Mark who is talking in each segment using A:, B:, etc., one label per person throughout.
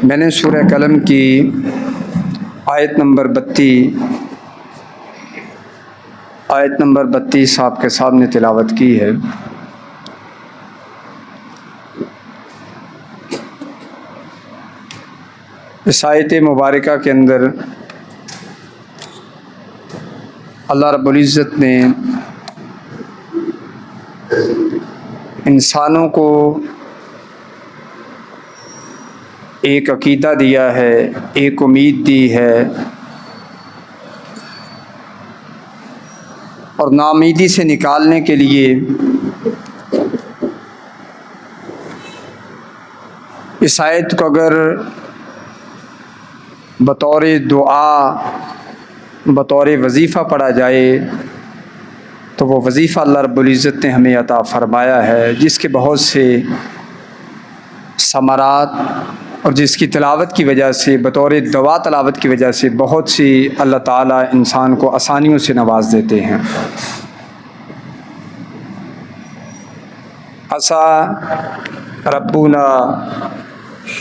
A: میں نے سورہ قلم کی آیت نمبر 32 آپ کے سامنے تلاوت کی ہے۔ اس آیت مبارکہ کے اندر اللہ رب العزت نے انسانوں کو ایک عقیدہ دیا ہے، ایک امید دی ہے، اور ناامیدی سے نکالنے کے لیے اس آیت کو اگر بطور دعا، بطور وظیفہ پڑھا جائے تو وہ وظیفہ اللہ رب العزت نے ہمیں عطا فرمایا ہے، جس کے بہت سے ثمرات اور جس کی تلاوت کی وجہ سے، بطور دعا تلاوت کی وجہ سے بہت سی اللہ تعالیٰ انسان کو آسانیوں سے نواز دیتے ہیں۔ عسیٰ ربنا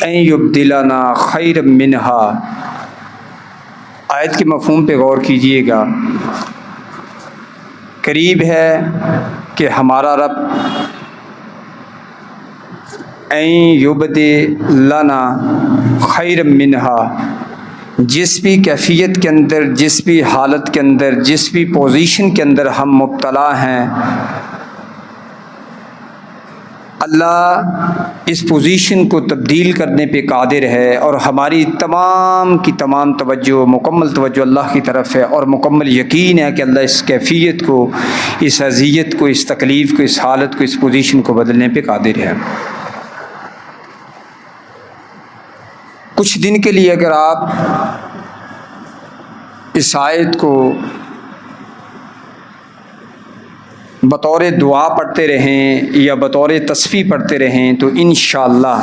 A: ان یبدلنا خیرا منہا، آیت کے مفہوم پہ غور کیجئے گا۔ قریب ہے کہ ہمارا رب این یبدلنا خیر منہا، جس بھی کیفیت کے اندر، جس بھی حالت کے اندر، جس بھی پوزیشن کے اندر ہم مبتلا ہیں، اللہ اس پوزیشن کو تبدیل کرنے پہ قادر ہے، اور ہماری تمام کی تمام توجہ، مکمل توجہ اللہ کی طرف ہے، اور مکمل یقین ہے کہ اللہ اس کیفیت کو، اس اذیت کو، اس تکلیف کو، اس حالت کو، اس پوزیشن کو بدلنے پہ قادر ہے۔ کچھ دن کے لیے اگر آپ اس آیت کو بطور دعا پڑھتے رہیں یا بطور تسبیح پڑھتے رہیں تو انشاءاللہ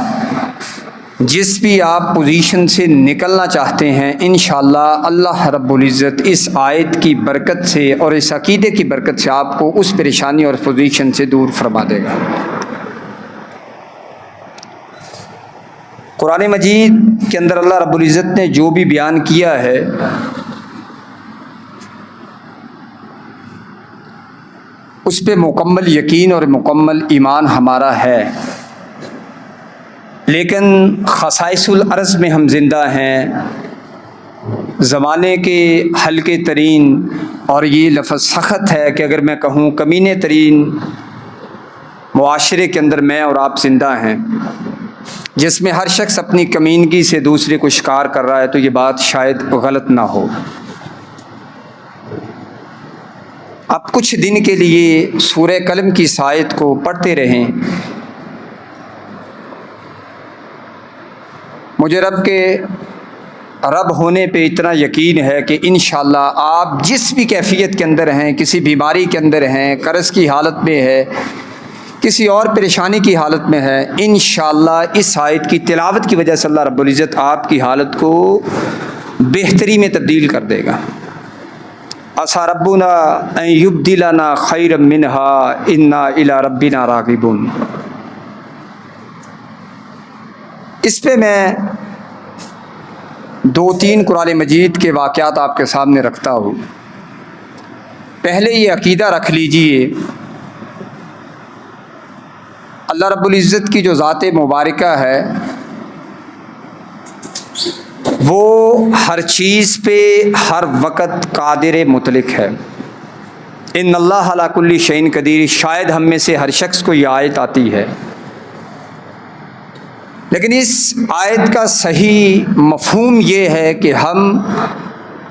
A: جس بھی آپ پوزیشن سے نکلنا چاہتے ہیں، انشاءاللہ اللہ رب العزت اس آیت کی برکت سے اور اس عقیدے کی برکت سے آپ کو اس پریشانی اور پوزیشن سے دور فرما دے گا۔ قرآن مجید کے اندر اللہ رب العزت نے جو بھی بیان کیا ہے، اس پہ مکمل یقین اور مکمل ایمان ہمارا ہے، لیکن خصائص الارض میں ہم زندہ ہیں، زمانے کے ہلکے ترین، اور یہ لفظ سخت ہے کہ اگر میں کہوں کمینے ترین معاشرے کے اندر میں اور آپ زندہ ہیں، جس میں ہر شخص اپنی کمینگی سے دوسرے کو شکار کر رہا ہے، تو یہ بات شاید غلط نہ ہو۔ اب کچھ دن کے لیے سورہ قلم کی اس آیت کو پڑھتے رہیں۔ مجھے رب کے رب ہونے پہ اتنا یقین ہے کہ انشاءاللہ آپ جس بھی کیفیت کے اندر ہیں، کسی بیماری کے اندر ہیں، قرض کی حالت میں ہے، کسی اور پریشانی کی حالت میں ہے، انشاءاللہ اس آیت کی تلاوت کی وجہ سے اللہ رب العزت آپ کی حالت کو بہتری میں تبدیل کر دے گا۔ عسیٰ ربنا ان یبدلنا خیرا منہا انا الی ربنا راغبون۔ اس پہ میں 2-3 قرآن مجید کے واقعات آپ کے سامنے رکھتا ہوں۔ پہلے یہ عقیدہ رکھ لیجئے، اللہ رب العزت کی جو ذات مبارکہ ہے وہ ہر چیز پہ ہر وقت قادر مطلق ہے۔ ان اللہ علی کل شیء قدیر، شاید ہم میں سے ہر شخص کو یہ آیت آتی ہے، لیکن اس آیت کا صحیح مفہوم یہ ہے کہ ہم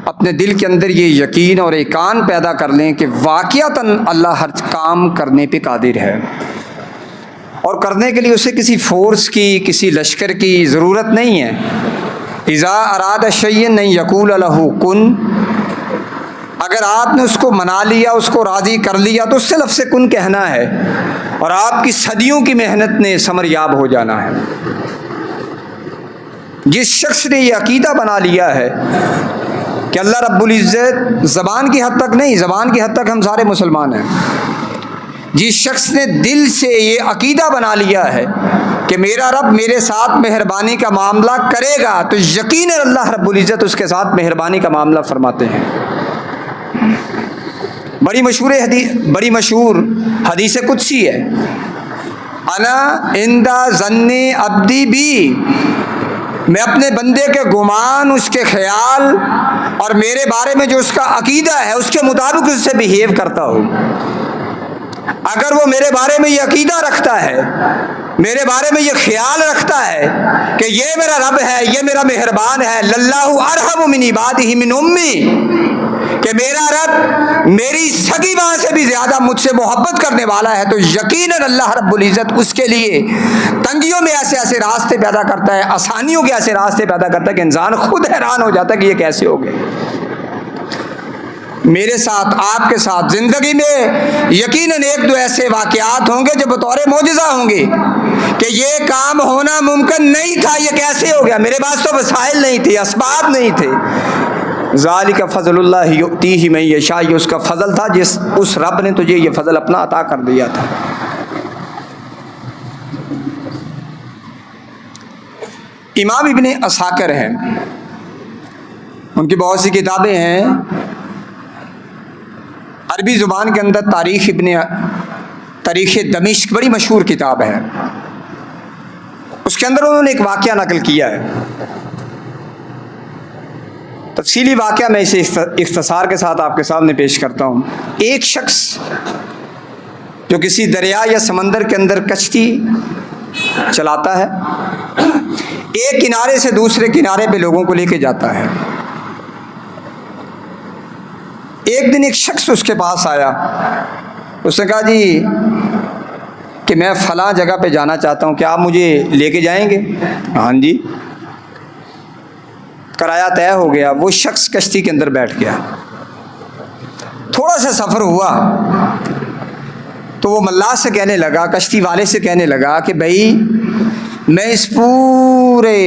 A: اپنے دل کے اندر یہ یقین اور ایقان پیدا کر لیں کہ واقعتاً اللہ ہر کام کرنے پہ قادر ہے، اور کرنے کے لیے اسے کسی فورس کی، کسی لشکر کی ضرورت نہیں ہے۔ اذا اراد شیئا ان یقول له کن، اگر آپ نے اس کو منا لیا، اس کو راضی کر لیا، تو اس سے لفظ کن کہنا ہے، اور آپ کی صدیوں کی محنت نے ثمر یاب ہو جانا ہے۔ جس شخص نے یہ عقیدہ بنا لیا ہے کہ اللہ رب العزت، زبان کی حد تک نہیں، زبان کی حد تک ہم سارے مسلمان ہیں، جس شخص نے دل سے یہ عقیدہ بنا لیا ہے کہ میرا رب میرے ساتھ مہربانی کا معاملہ کرے گا تو یقیناً اللہ رب العزت اس کے ساتھ مہربانی کا معاملہ فرماتے ہیں۔ بڑی مشہور حدیث قدسی ہے، انا عند ظن عبدی بی، میں اپنے بندے کے گمان، اس کے خیال اور میرے بارے میں جو اس کا عقیدہ ہے اس کے مطابق اس سے بیہیو کرتا ہوں۔ اگر وہ میرے بارے میں یہ عقیدہ رکھتا ہے، میرے بارے میں یہ خیال رکھتا ہے کہ یہ میرا رب ہے، یہ میرا مہربان ہے، للہ ارحم من عبادہ من امی، کہ میرا رب میری سگی ماں سے بھی زیادہ مجھ سے محبت کرنے والا ہے، تو یقیناً اللہ رب العزت اس کے لیے تنگیوں میں ایسے ایسے راستے پیدا کرتا ہے، آسانیوں کے ایسے راستے پیدا کرتا ہے کہ انسان خود حیران ہو جاتا ہے کہ یہ کیسے ہو گئے۔ میرے ساتھ، آپ کے ساتھ زندگی میں یقیناً ایک دو ایسے واقعات ہوں گے جو بطور معجزہ ہوں گے کہ یہ کام ہونا ممکن نہیں تھا، یہ کیسے ہو گیا، میرے پاس تو وسائل نہیں تھے، اسباب نہیں تھے۔ ذالک فضل اللہ یؤتیہ من یشاء، یہ اس کا فضل تھا، اس رب نے تجھے یہ فضل اپنا عطا کر دیا تھا۔ امام ابن عساکر ہیں، ان کی بہت سی کتابیں ہیں، عربی زبان کے اندر تاریخ دمشق بڑی مشہور کتاب ہے، اس کے اندر انہوں نے ایک واقعہ نقل کیا ہے۔ تفصیلی واقعہ میں اسے اختصار کے ساتھ آپ کے سامنے پیش کرتا ہوں۔ ایک شخص جو کسی دریا یا سمندر کے اندر کشتی چلاتا ہے، ایک کنارے سے دوسرے کنارے پہ لوگوں کو لے کے جاتا ہے۔ ایک دن ایک شخص اس کے پاس آیا، اس نے کہا جی کہ میں فلاں جگہ پہ جانا چاہتا ہوں، کیا آپ مجھے لے کے جائیں گے؟ ہاں جی۔ کرایہ طے ہو گیا، وہ شخص کشتی کے اندر بیٹھ گیا۔ تھوڑا سا سفر ہوا تو وہ ملاح سے کہنے لگا، کشتی والے سے کہنے لگا کہ بھائی میں اس پورے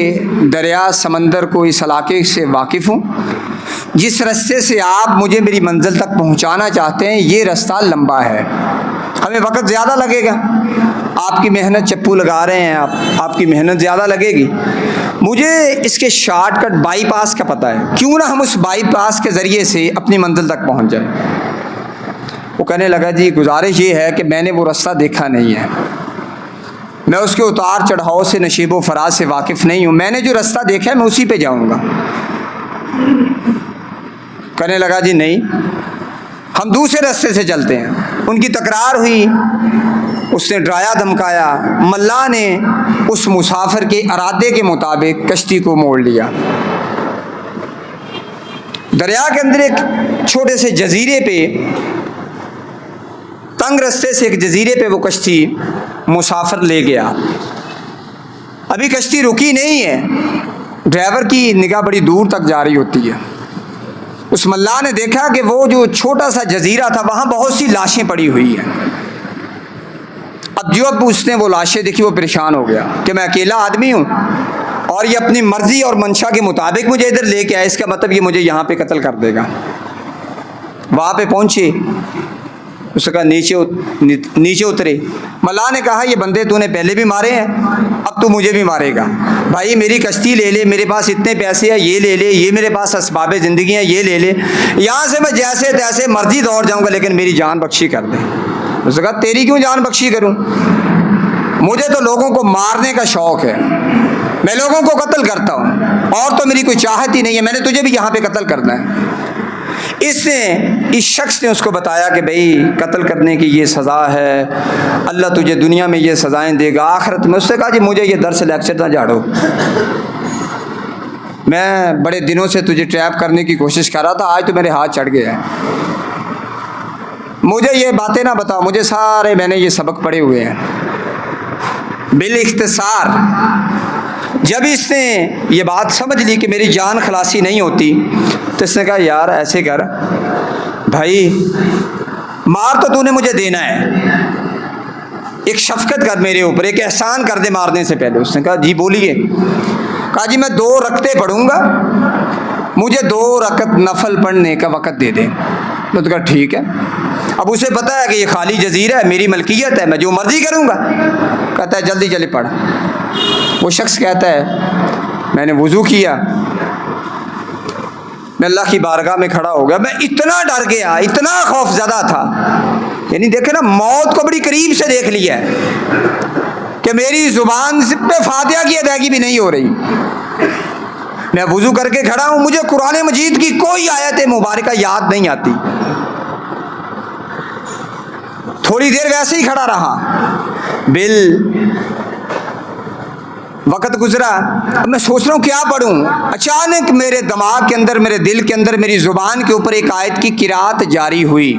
A: دریا سمندر کو، اس علاقے سے واقف ہوں، جس رستے سے آپ مجھے میری منزل تک پہنچانا چاہتے ہیں یہ رستہ لمبا ہے، ہمیں وقت زیادہ لگے گا، آپ کی محنت، چپو لگا رہے ہیں آپ کی محنت زیادہ لگے گی، مجھے اس کے شارٹ کٹ بائی پاس کا پتہ ہے، کیوں نہ ہم اس بائی پاس کے ذریعے سے اپنی منزل تک پہنچ جائیں۔ وہ کہنے لگا جی گزارش یہ ہے کہ میں نے وہ رستہ دیکھا نہیں ہے، میں اس کے اتار چڑھاؤ سے، نشیب و فراز سے واقف نہیں ہوں، میں نے جو رستہ دیکھا ہے میں اسی پہ جاؤں گا۔ کہنے لگا جی نہیں، ہم دوسرے راستے سے چلتے ہیں۔ ان کی تکرار ہوئی، اس نے ڈرایا دھمکایا، ملاح نے اس مسافر کے ارادے کے مطابق کشتی کو موڑ لیا۔ دریا کے اندر ایک چھوٹے سے جزیرے پہ، تنگ رستے سے ایک جزیرے پہ وہ کشتی مسافر لے گیا۔ ابھی کشتی رکی نہیں ہے، ڈرائیور کی نگاہ بڑی دور تک جا رہی ہوتی ہے۔ اس ملاح نے دیکھا کہ وہ جو چھوٹا سا جزیرہ تھا وہاں بہت سی لاشیں پڑی ہوئی ہیں۔ اب اس نے وہ لاشیں دیکھی وہ پریشان ہو گیا کہ میں اکیلا آدمی ہوں اور یہ اپنی مرضی اور منشا کے مطابق مجھے ادھر لے کے آیا، اس کا مطلب یہ مجھے یہاں پہ قتل کر دے گا۔ وہاں پہ پہنچے، اس نے کہا نیچے اترے۔ ملاح نے کہا یہ بندے تو نے پہلے بھی مارے ہیں، اب تو مجھے بھی مارے گا، بھائی میری کشتی لے لے، میرے پاس اتنے پیسے ہیں یہ لے لے، یہ میرے پاس اسباب زندگی ہیں یہ لے لے، یہاں سے میں جیسے تیسے مرضی دوڑ جاؤں گا لیکن میری جان بخشی کر دے۔ اس نے کہا تیری کیوں جان بخشی کروں، مجھے تو لوگوں کو مارنے کا شوق ہے، میں لوگوں کو قتل کرتا ہوں، اور تو میری کوئی چاہت ہی نہیں ہے، میں نے تجھے بھی یہاں پہ قتل کرنا ہے۔ اس شخص نے اس کو بتایا کہ بھئی قتل کرنے کی یہ سزا ہے، اللہ تجھے دنیا میں یہ سزائیں دے گا آخرت میں۔ اس نے کہا جی مجھے یہ درس لیکچر نہ جھاڑو، میں بڑے دنوں سے تجھے ٹریپ کرنے کی کوشش کر رہا تھا، آج تو میرے ہاتھ چڑھ گئے ہیں، مجھے یہ باتیں نہ بتاؤ، مجھے سارے میں نے یہ سبق پڑھے ہوئے ہیں۔ بالاختصار جب اس نے یہ بات سمجھ لی کہ میری جان خلاصی نہیں ہوتی تو اس نے کہا یار ایسے کر بھائی، مار تو نے مجھے دینا ہے، ایک شفقت کر میرے اوپر، ایک احسان کر دے مارنے سے پہلے۔ اس نے کہا جی بولیے۔ کہا جی میں 2 رکعتیں پڑھوں گا، مجھے 2 رکعت نفل پڑھنے کا وقت دے دیں۔ میں تو کہا ٹھیک ہے۔ اب اسے پتہ ہے کہ یہ خالی جزیرہ ہے، میری ملکیت ہے، میں جو مرضی کروں گا۔ کہتا ہے جلدی جلدی پڑھ۔ وہ شخص کہتا ہے میں نے وضو کیا، میں اللہ کی بارگاہ میں کھڑا ہو گیا، میں اتنا ڈر گیا، اتنا خوف زدہ تھا، یعنی دیکھیں نا موت کو بڑی قریب سے دیکھ لیا ہے کہ میری زبان پہ فاتحہ کی ادائیگی بھی نہیں ہو رہی، میں وضو کر کے کھڑا ہوں، مجھے قرآن مجید کی کوئی آیت مبارکہ یاد نہیں آتی، تھوڑی دیر ویسے ہی کھڑا رہا، وقت گزرا، اب میں سوچ رہا ہوں کیا پڑھوں، اچانک میرے دماغ کے اندر، میرے دل کے اندر، میری زبان کے اوپر ایک آیت کی قرات جاری ہوئی،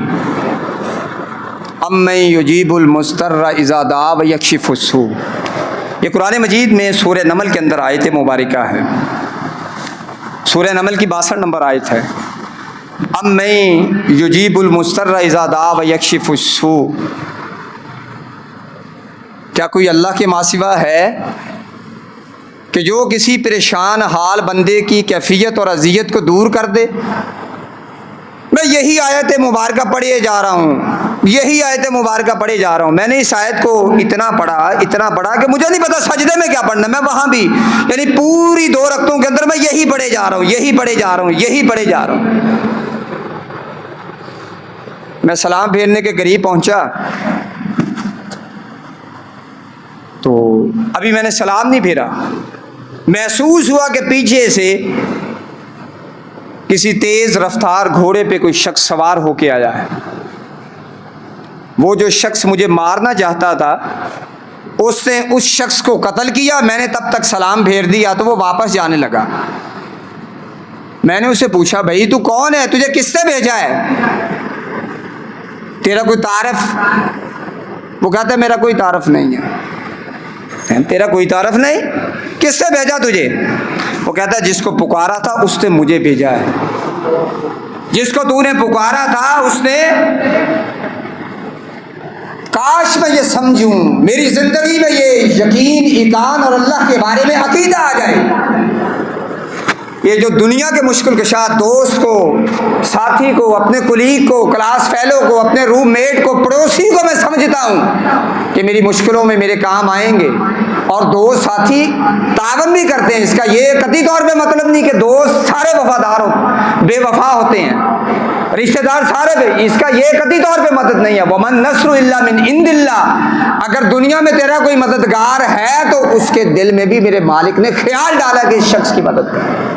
A: امن یجیب المضطر اذا دعا ویکشف السوء، یہ قرآن مجید میں سورہ نمل کے اندر آیت مبارکہ ہے، سورہ نمل کی 62 نمبر آیت ہے، امن یجیب المضطر اذا دعا ویکشف السوء، کیا کوئی اللہ کے ماں سوا ہے کہ جو کسی پریشان حال بندے کی کیفیت اور اذیت کو دور کر دے؟ میں یہی آیت مبارکہ پڑھے جا رہا ہوں، یہی آیت مبارکہ پڑھے جا رہا ہوں، میں نے اس آیت کو اتنا پڑھا کہ مجھے نہیں پتا سجدے میں کیا پڑھنا، میں وہاں بھی یعنی پوری 2 رکعتوں کے اندر میں یہی پڑھے جا رہا ہوں، یہی پڑھے جا رہا ہوں، یہی پڑھے جا رہا ہوں۔ میں سلام پھیرنے کے قریب پہنچا تو ابھی میں نے سلام نہیں پھیرا، محسوس ہوا کہ پیچھے سے کسی تیز رفتار گھوڑے پہ کوئی شخص سوار ہو کے آیا ہے، وہ جو شخص مجھے مارنا چاہتا تھا اس نے اس شخص کو قتل کیا، میں نے تب تک سلام پھیر دیا تو وہ واپس جانے لگا، میں نے اسے پوچھا بھائی تو کون ہے، تجھے کس نے بھیجا ہے، تیرا کوئی تعارف؟ وہ کہتا ہے میرا کوئی تعارف نہیں ہے۔ تیرا کوئی تعارف نہیں؟ کس سے بھیجا تجھے؟ وہ کہتا ہے جس کو پکارا تھا اس نے مجھے بھیجا ہے، جس کو تو نے پکارا تھا اس نے، کاش میں یہ سمجھوں، میری زندگی میں یہ یقین، ایمان اور اللہ کے بارے میں عقیدہ آ جائے، یہ جو دنیا کے مشکل کشا دوست کو، ساتھی کو، اپنے کلیگ کو، کلاس فیلو کو، اپنے روم میٹ کو، پڑوسی کو میں سمجھتا ہوں کہ میری مشکلوں میں میرے کام آئیں گے، اور دوست ساتھی تعاون بھی کرتے ہیں، اس کا یہ قطعی طور پہ مطلب نہیں کہ دوست سارے وفادار بے وفا ہوتے ہیں، رشتہ دار سارے اس کا یہ قطعی طور پہ مدد نہیں ہے، وَمَن نَصْرُ إِلَّا مِنْ عِنْدِ اللَّهِ، اگر دنیا میں تیرا کوئی مددگار ہے تو اس کے دل میں بھی میرے مالک نے خیال ڈالا کہ اس شخص کی مدد کرے،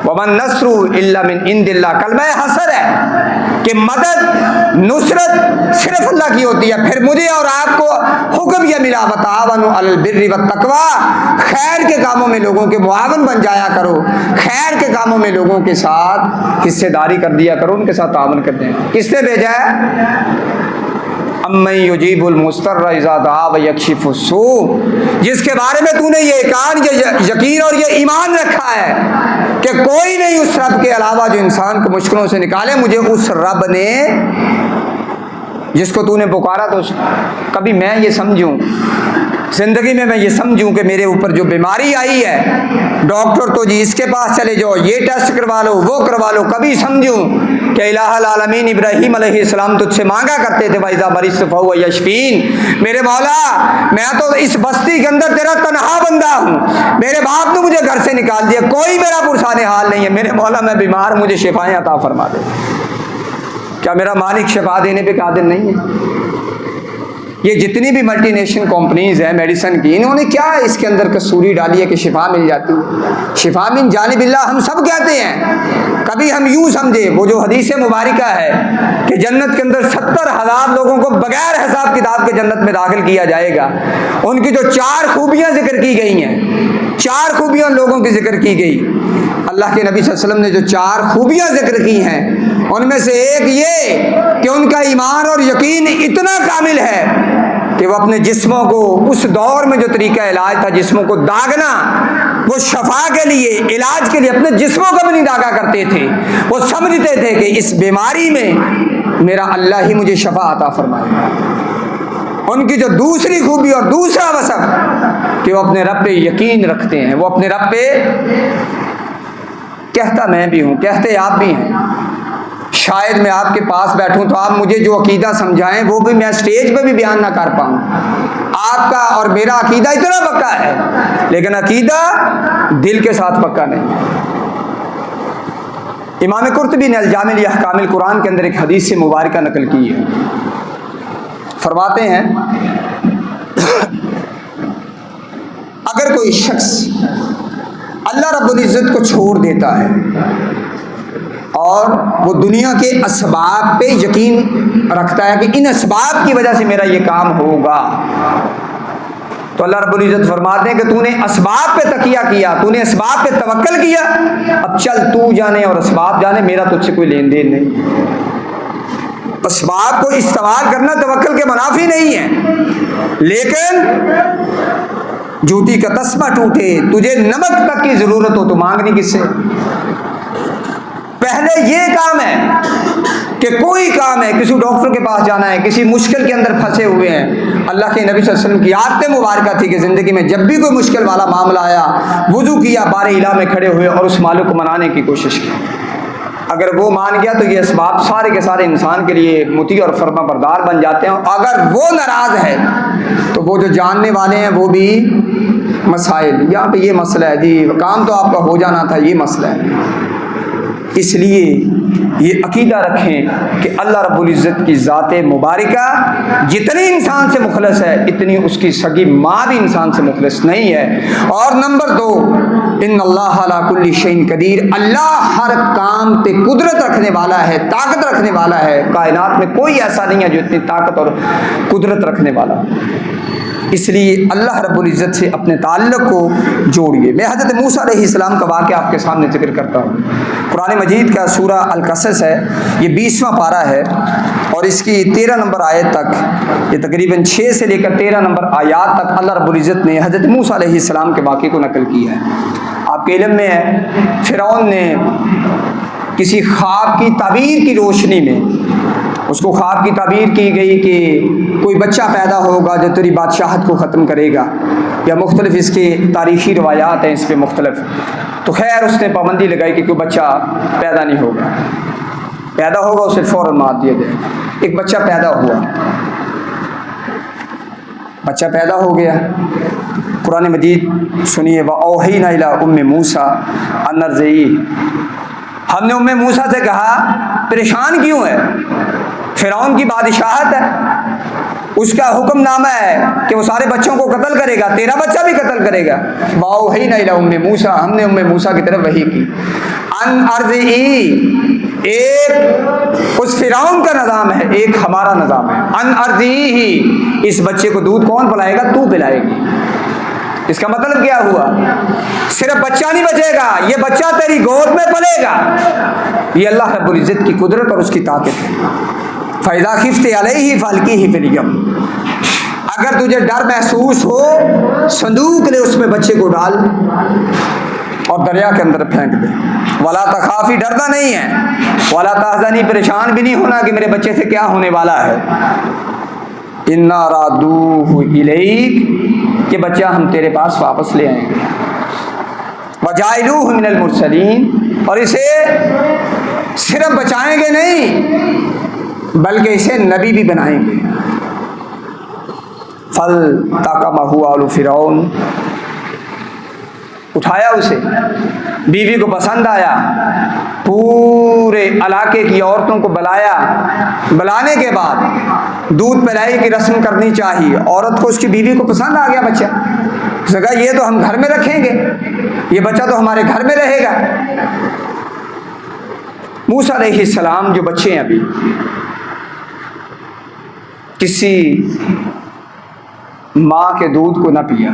A: وَمَن نَصْرُ إِلَّا مِنْ عِنْدِ اللَّهِ، کلمہ حسر ہے کہ مدد، نصرت صرف اللہ کی ہوتی ہے۔ پھر مجھے اور آپ کو حکم یہ ملا وَتَعَاوَنُوا عَلَى الْبِرِّ وَالتَّقْوَىٰ، خیر کے کاموں میں لوگوں کے معاون بن جایا کرو، خیر کے کاموں میں لوگوں کے ساتھ حصے داری کر دیا کرو، ان کے ساتھ تعاون کر دیں۔ کس نے بھیجا ہے؟ امن یجیب المضطر اذا دعا ویکشف السوء، جس کے بارے میں تو نے یہ ایمان، یہ یقین اور یہ ایمان رکھا ہے کہ کوئی نہیں اس رب کے علاوہ جو انسان کو مشکلوں سے نکالے، مجھے اس رب نے جس کو تو نے پکارا تو کبھی میں یہ سمجھوں زندگی میں یہ سمجھوں کہ میرے اوپر جو بیماری آئی ہے، ڈاکٹر تو جی اس کے پاس چلے جاؤ، یہ ٹیسٹ کروا لو، وہ کروا لو، کبھی سمجھوں کہ الہ العالمین ابراہیم علیہ السلام تجھ سے مانگا کرتے تھے وَإِذَا مَرِضْتُ فَهُوَ يَشْفِينِ، میرے مولا میں تو اس بستی کے اندر تیرا تنہا بندہ ہوں، میرے باپ نے مجھے گھر سے نکال دیا، کوئی میرا پرسان حال نہیں ہے، میرے مولا میں بیمار ہوں، مجھے شفائیں عطا فرما دے۔ کیا میرا مالک شفا دینے پہ قادر نہیں ہے؟ یہ جتنی بھی ملٹی نیشنل کمپنیز ہیں میڈیسن کی، انہوں نے کیا اس کے اندر کسوری ڈالی ہے کہ شفا مل جاتی ہے؟ شفا من جانب اللہ ہم سب کہتے ہیں، کبھی ہم یوں سمجھے وہ جو حدیث مبارکہ ہے کہ جنت کے اندر 70,000 لوگوں کو بغیر حساب کتاب کے جنت میں داخل کیا جائے گا، ان کی جو 4 خوبیاں ذکر کی گئی ہیں، 4 خوبیاں لوگوں کی ذکر کی گئی، اللہ کے نبی صلی اللہ علیہ وسلم نے جو 4 خوبیاں ذکر کی ہیں ان میں سے ایک یہ کہ ان کا ایمان اور یقین اتنا کامل ہے کہ وہ اپنے جسموں کو، اس دور میں جو طریقہ علاج تھا جسموں کو داغنا، وہ شفا کے لیے، علاج کے لیے اپنے جسموں کو بھی نہیں داغا کرتے تھے، وہ سمجھتے تھے کہ اس بیماری میں میرا اللہ ہی مجھے شفا عطا فرمائے گا۔ ان کی جو دوسری خوبی اور دوسرا وصف کہ وہ اپنے رب پہ یقین رکھتے ہیں، وہ اپنے رب پہ، کہتا میں بھی ہوں، کہتے آپ بھی ہیں، شاید میں آپ کے پاس بیٹھوں تو آپ مجھے جو عقیدہ سمجھائیں وہ بھی میں اسٹیج پہ بھی بیان نہ کر پاؤں. آپ کا اور میرا عقیدہ اتنا پکا ہے، لیکن عقیدہ دل کے ساتھ پکا نہیں. امام قرطبی نے الجامع لاحکام القرآن کے اندر ایک حدیث سے مبارکہ نقل کی ہے. فرماتے ہیں اگر کوئی شخص اللہ رب العزت کو چھوڑ دیتا ہے اور وہ دنیا کے اسباب پہ یقین رکھتا ہے کہ ان اسباب کی وجہ سے میرا یہ کام ہوگا، تو اللہ رب العزت فرماتے ہیں کہ تو نے اسباب پہ تکیہ کیا، تو نے اسباب پہ توکل کیا، اب چل تو جانے اور اسباب جانے، میرا تجھ سے کوئی لین دین نہیں. اسباب کو استعمال کرنا توکل کے منافی نہیں ہے، لیکن جوتی کا تسمہ ٹوٹے، تجھے نمک تک کی ضرورت ہو تو مانگنی کس سے؟ پہلے یہ کام ہے کہ کوئی کام ہے، کسی ڈاکٹر کے پاس جانا ہے، کسی مشکل کے اندر پھنسے ہوئے ہیں. اللہ کے نبی صلی اللہ علیہ وسلم کی عادت مبارکہ تھی کہ زندگی میں جب بھی کوئی مشکل والا معاملہ آیا، وضو کیا، بار الہ میں کھڑے ہوئے اور اس مالک کو منانے کی کوشش کی. اگر وہ مان گیا تو یہ اسباب سارے کے سارے انسان کے لیے مطیع اور فرما بردار بن جاتے ہیں. اگر وہ ناراض ہے تو وہ جو جاننے والے ہیں وہ بھی مسائل، یہاں پہ یہ مسئلہ ہے جی، کام تو آپ کا ہو جانا تھا، یہ مسئلہ ہے. اس لیے یہ عقیدہ رکھیں کہ اللہ رب العزت کی ذات مبارکہ جتنی انسان سے مخلص ہے اتنی اس کی سگی ماں بھی انسان سے مخلص نہیں ہے. اور نمبر 2، ان اللہ علی کل شیء قدیر، اللہ ہر کام پہ قدرت رکھنے والا ہے، طاقت رکھنے والا ہے. کائنات میں کوئی ایسا نہیں ہے جو اتنی طاقت اور قدرت رکھنے والا. اس لیے اللہ رب العزت سے اپنے تعلق کو جوڑیے. میں حضرت موسیٰ علیہ السلام کا واقعہ آپ کے سامنے ذکر کرتا ہوں. قرآن مجید کا سورہ القصص ہے، یہ 20واں پارہ ہے اور اس کی 13 نمبر آیت تک، یہ تقریباً 6 سے لے کر 13 نمبر آیات تک اللہ رب العزت نے حضرت موسیٰ علیہ السلام کے واقعے کو نقل کیا ہے. آپ کے علم میں ہے فرعون نے کسی خواب کی تعبیر کی روشنی میں، اس کو خواب کی تعبیر کی گئی کہ کوئی بچہ پیدا ہوگا جو تیری بادشاہت کو ختم کرے گا، یا مختلف اس کے تاریخی روایات ہیں اس پہ مختلف. تو خیر اس نے پابندی لگائی کہ کوئی بچہ پیدا نہیں ہوگا، پیدا ہوگا اسے فوراً مار دیا جائے. ایک بچہ پیدا ہوا، بچہ پیدا ہو گیا. قرآن مجید سنیے، وَأَوْحَيْنَا إِلَىٰ أُمِّ مُوسَىٰ أَنْ أَرْضِعِيهِ، ہم نے ام موسیٰ سے کہا پریشان کیوں ہے؟ فرعون کی بادشاہت ہے، اس کا حکم نامہ ہے کہ وہ سارے بچوں کو قتل کرے گا، تیرا بچہ بھی قتل کرے گا. وَأَوْحَيْنَا إِلَىٰ أُمِّ مُوسَىٰ، ہم نے ام موسیٰ کی طرف وحی کی. ان ارضعی، ایک اس فرعون کا نظام ہے، ایک ہمارا نظام ہے. ان ارضعی، اس بچے کو دودھ کون پلائے گا؟ تو پلائے گی. اس کا مطلب کیا ہوا؟ صرف بچہ نہیں بچے گا، یہ بچہ تیری گود میں پلے گا. یہ اللہ رب العزت کی قدرت اور اس کی طاقت ہے. فَإِذَا خِفْتِ عَلَيْهِ فَأَلْقِيهِ فِي الْيَمِّ، اگر تجھے ڈر محسوس ہو صندوق لے، اس میں بچے کو ڈال اور دریا کے اندر پھینک دے. وَلَا تَخَافِي، ڈرنا نہیں ہے. وَلَا تَحْزَنِي، پریشان بھی نہیں ہونا کہ میرے بچے سے کیا ہونے والا ہے. إِنَّا رَادُوهُ إِلَيْكَ، کہ بچہ ہم تیرے پاس واپس لے آئیں گے. وَجَاعِلُوهُ مِنَ الْمُرْسَلِينَ، اور اسے صرف بچائیں گے نہیں بلکہ اسے نبی بھی بنائیں گے. فَالْتَقَمَهُ آلُ فِرْعَوْنَ، اٹھایا اسے، بیوی کو پسند آیا، پورے علاقے کی عورتوں کو بلایا. بلانے کے بعد دودھ پلائی کی رسم کرنی چاہیے. عورت کو اس کی بیوی کو پسند آ گیا بچہ، اس نے کہا یہ تو ہم گھر میں رکھیں گے، یہ بچہ تو ہمارے گھر میں رہے گا. موسیٰ علیہ السلام جو بچے ہیں ابھی، کسی ماں کے دودھ کو نہ پیا.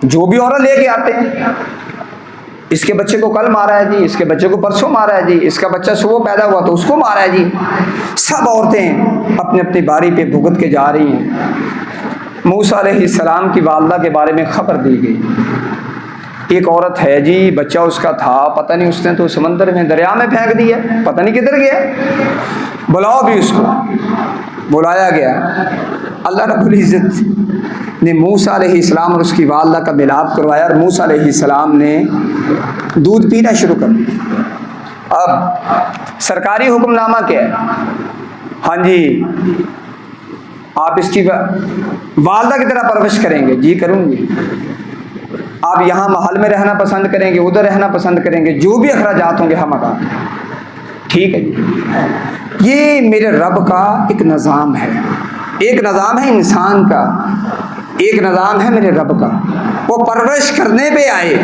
A: جو بھی عورت لے کے آتے ہیں، اس کے بچے کو کل مارا ہے جی، اس کے بچے کو پرسوں مارا ہے جی، اس کا بچہ صبح پیدا ہوا تو اس کو مارا ہے جی. سب عورتیں اپنے اپنی باری پہ بھگت کے جا رہی ہیں. موسیٰ علیہ السلام کی والدہ کے بارے میں خبر دی گئی. ایک عورت ہے جی، بچہ اس کا تھا، پتہ نہیں اس نے تو سمندر میں دریا میں پھینک دیا، پتہ نہیں کدھر گیا. بلاؤ بھی اس کو. بلایا گیا. اللہ رب العزت نے موسیٰ علیہ السلام اور اس کی والدہ کا ملاپ کروایا اور موسیٰ علیہ السلام نے دودھ پینا شروع کر دیا. اب سرکاری حکم نامہ کیا ہے؟ ہاں جی آپ اس کی والدہ کی طرح پرورش کریں گے، جی کروں گی۔ آپ یہاں محل میں رہنا پسند کریں گے، ادھر رہنا پسند کریں گے، جو بھی اخراجات ہوں گے ہم ادا، ٹھیک ہے۔ یہ میرے رب کا ایک نظام ہے، ایک نظام ہے انسان کا، ایک نظام ہے میرے رب کا۔ وہ پرورش کرنے پہ آئے،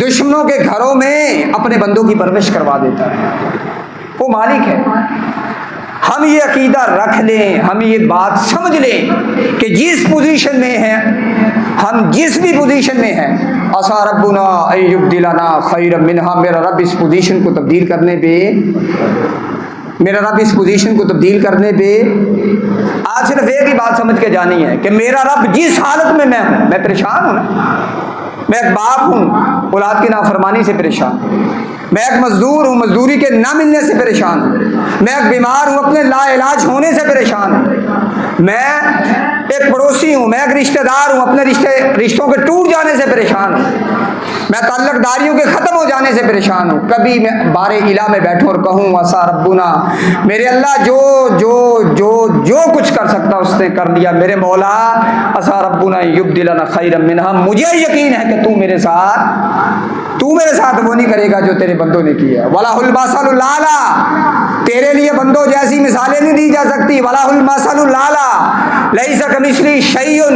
A: دشمنوں کے گھروں میں اپنے بندوں کی پرورش کروا دیتا ہے، وہ مالک ہے۔ ہم یہ عقیدہ رکھ لیں، ہم یہ بات سمجھ لیں کہ جس پوزیشن میں ہیں ہم، جس بھی پوزیشن میں ہیں، عسیٰ ربنا ان یبدلنا خیرا منہا، میرا رب اس پوزیشن کو تبدیل کرنے پہ، میرا رب اس پوزیشن کو تبدیل کرنے پہ، آج صرف ایک ہی بات سمجھ کے جانی ہے کہ میرا رب جس حالت میں ہوں، میں پریشان ہوں نا، میں ایک باپ ہوں اولاد کی نافرمانی سے پریشان ہوں، میں ایک مزدور ہوں مزدوری کے نہ ملنے سے پریشان ہوں، میں ایک بیمار ہوں اپنے لا علاج ہونے سے پریشان ہوں، میں ایک پڑوسی ہوں، میں ایک رشتہ دار ہوں اپنے رشتوں کے ٹوٹ جانے سے پریشان ہوں، میں تعلق داریوں کے ختم ہو جانے سے پریشان ہوں۔ کبھی میں بار الہ میں بیٹھوں اور کہوں عسیٰ ربنا، میرے اللہ جو جو جو جو کچھ کر سکتا اس نے کر لیا، میرے مولا عسیٰ ربنا یبدلنا خیرا منہا، مجھے یقین ہے کہ تو میرے ساتھ وہ نہیں کرے گا جو تیرے بندوں نے کیا۔ وَلَهُ الْمَثَلُ الْأَعْلَىٰ، تیرے لیے بندوں جیسی مثالیں نہیں دی جا سکتی۔ وَلَهُ الْمَثَلُ الْأَعْلَىٰ لَيْسَ كَمِثْلِهِ شَيْءٌ،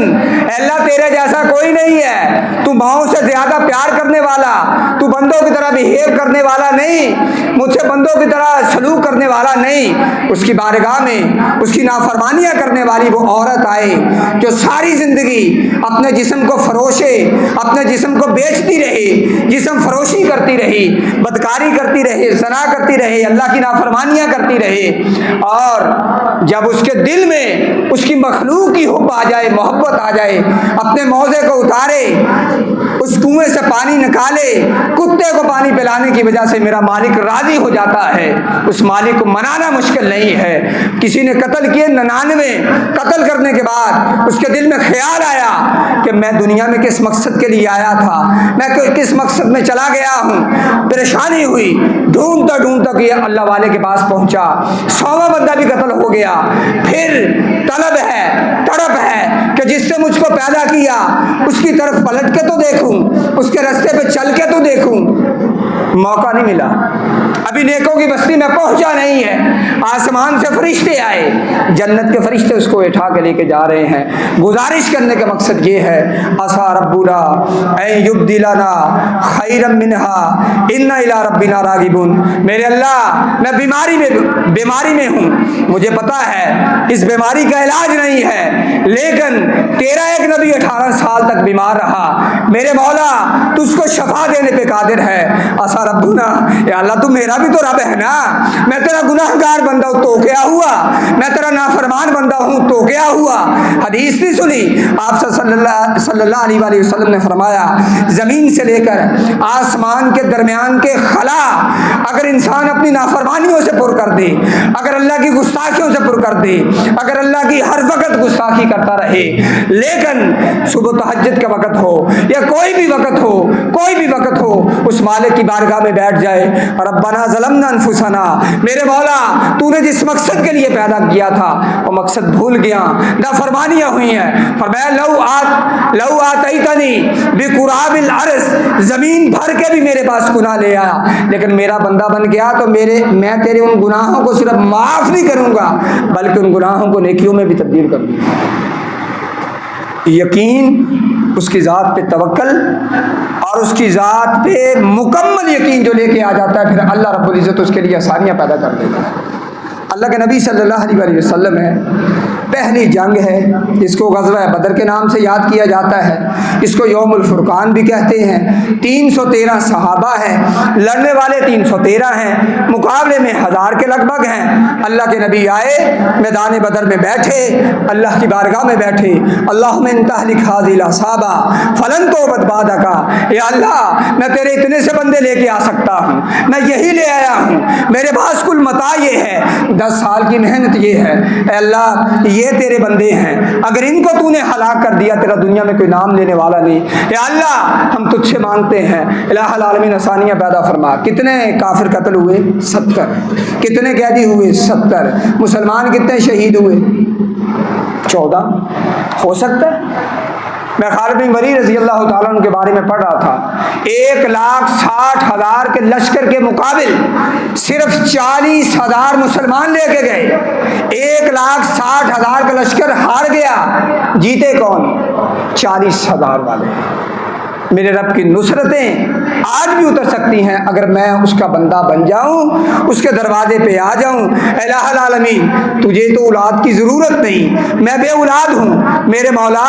A: اے اللہ تیرے جیسا کوئی نہیں ہے، تو ماؤں سے زیادہ پیار کرنے والا، تو بندوں کی طرح بہیو کرنے والا نہیں، مجھ سے بندوں کی طرح سلوک کرنے والا نہیں۔ اس کی بارگاہ میں اس کی نافرمانیاں کرنے والی وہ عورت آئے جو ساری زندگی اپنے جسم کو فروشے، اپنے جسم کو بیچتی رہی، جسم فروشی کرتی رہی، بدکاری کرتی رہی، زنا کرتی رہی، اللہ کی نافرمانیاں کرتی رہی، اور جب اس کے دل میں اس کی مخلوق کی حب آ جائے، محبت آ جائے، اپنے موزے کو اتارے، اس کنویں سے پانی نکالے، کتے کو پانی پلانے کی وجہ سے میرا مالک راضی ہو جاتا ہے۔ اس مالک کو منانا مشکل نہیں ہے۔ کسی نے قتل کیے 99، قتل کرنے کے بعد اس کے دل میں خیال آیا کہ میں دنیا میں کس مقصد کے لیے آیا تھا، میں کس مقصد میں چلا گیا ہوں، پریشانی ہوئی، ڈھونڈتا ڈھونڈتا کہ اللہ والے کے پاس پہنچا، 100واں بندہ بھی قتل ہو گیا، پھر طلب ہے، تڑپ ہے کہ جس سے مجھ کو پیدا کیا اس کی طرف پلٹ کے تو دیکھوں، اس کے راستے پہ چل کے تو دیکھوں، موقع نہیں ملا، ابھی نیکوں کی بستی میں پہنچا نہیں ہے۔ آسمان سے فرشتے آئے، جنت کے فرشتے اس کو اٹھا کے لے کے جا رہے ہیں۔ گزارش کرنے کا مقصد یہ ہے، عسیٰ ربنا ان یبدلنا خیرا منہا انا الی ربنا راغبون، میرے اللہ میں بیماری میں ہوں، مجھے پتا ہے اس بیماری کا علاج نہیں ہے، لیکن تیرا ایک نبی 18 سال تک بیمار رہا، میرے مولا تو اس کو شفا دینے پہ قادر ہے۔ عسیٰ ربنا، یا اللہ تو میرا بھی تو رب ہے نا، میں تیرا گناہ گار بندہ ہوں تو کیا ہوا، میں تیرا نافرمان بندہ ہوں تو کیا ہوا۔ حدیث نہیں سنی آپ صلی اللہ علیہ وآلہ وسلم نے فرمایا، زمین سے لے کر آسمان کے درمیان کے خلا اگر انسان اپنی نافرمانیوں سے پر کر دے، اگر اللہ کی گستاخیوں سے پر کر دے، اگر اللہ کی ہر وقت گستاخی کرتا رہے، لیکن صبح تہجد کا وقت ہو یا کوئی بھی وقت ہو، اس مالک کی بارگاہ میں بیٹھ جائے، ربنا ظلمنا انفسنا، میرے مولا تو نے جس مقصد کے لیے پیدا کیا تھا وہ مقصد بھول گیا، نافرمانیاں ہوئی ہیں، فرمایا لو آتیتنی بقراب الارض، زمین بھر کے بھی میرے پاس گناہ لے آیا، لیکن میرا بندہ بن گیا تو میں تیرے ان گناہوں کو صرف معاف نہیں کروں گا بلکہ ان گناہوں کو نیکیوں میں بھی تبدیل کر دوں گا۔ یقین، اس کی ذات پہ توکل اور اس کی ذات پہ مکمل یقین جو لے کے آ جاتا ہے، پھر اللہ رب العزت اس کے لیے آسانیاں پیدا کر دیتا ہے۔ اللہ کے نبی صلی اللہ علیہ وآلہ وسلم ہے، پہلی جنگ ہے، اس کو غزوہ بدر کے نام سے یاد کیا جاتا ہے، اس کو یوم الفرقان بھی کہتے ہیں۔ 313 صحابہ ہیں، لڑنے والے 313 ہیں، مقابلے میں 1000 کے لگ بھگ ہیں۔ اللہ کے نبی آئے، میدان بدر میں بیٹھے، اللہ کی بارگاہ میں بیٹھے، اللہم ان تہلک ھذی الاصحابہ فلن توبت بعدک، یا اللہ میں تیرے اتنے سے بندے لے کے آ سکتا ہوں، میں یہی لے آیا ہوں، میرے پاس کل متاع یہ ہے، 10 سال کی محنت یہ ہے، اے اللہ یہ یہ تیرے بندے ہیں، اگر ان کو تو نے ہلاک کر دیا تیرا دنیا میں کوئی نام لینے والا نہیں۔ یا اللہ ہم تجھ سے مانگتے ہیں الہ العالمین آسانیاں پیدا فرما۔ کتنے کافر قتل ہوئے؟ 70۔ کتنے قیدی ہوئے؟ 70۔ مسلمان کتنے شہید ہوئے؟ 14۔ ہو سکتا ہے؟ میں خالد بن ولید رضی اللہ تعالیٰ عنہ کے بارے میں پڑھ رہا تھا، 1,60,000 کے لشکر کے مقابل صرف 40,000 مسلمان لے کے گئے۔ 1,60,000 کا لشکر ہار گیا، جیتے کون؟ 40,000 والے۔ میرے رب کی نصرتیں آج بھی اتر سکتی ہیں اگر میں اس کا بندہ بن جاؤں، اس کے دروازے پہ آ جاؤں۔ الہ العالمین تجھے تو اولاد کی ضرورت نہیں، میں بے اولاد ہوں، میرے مولا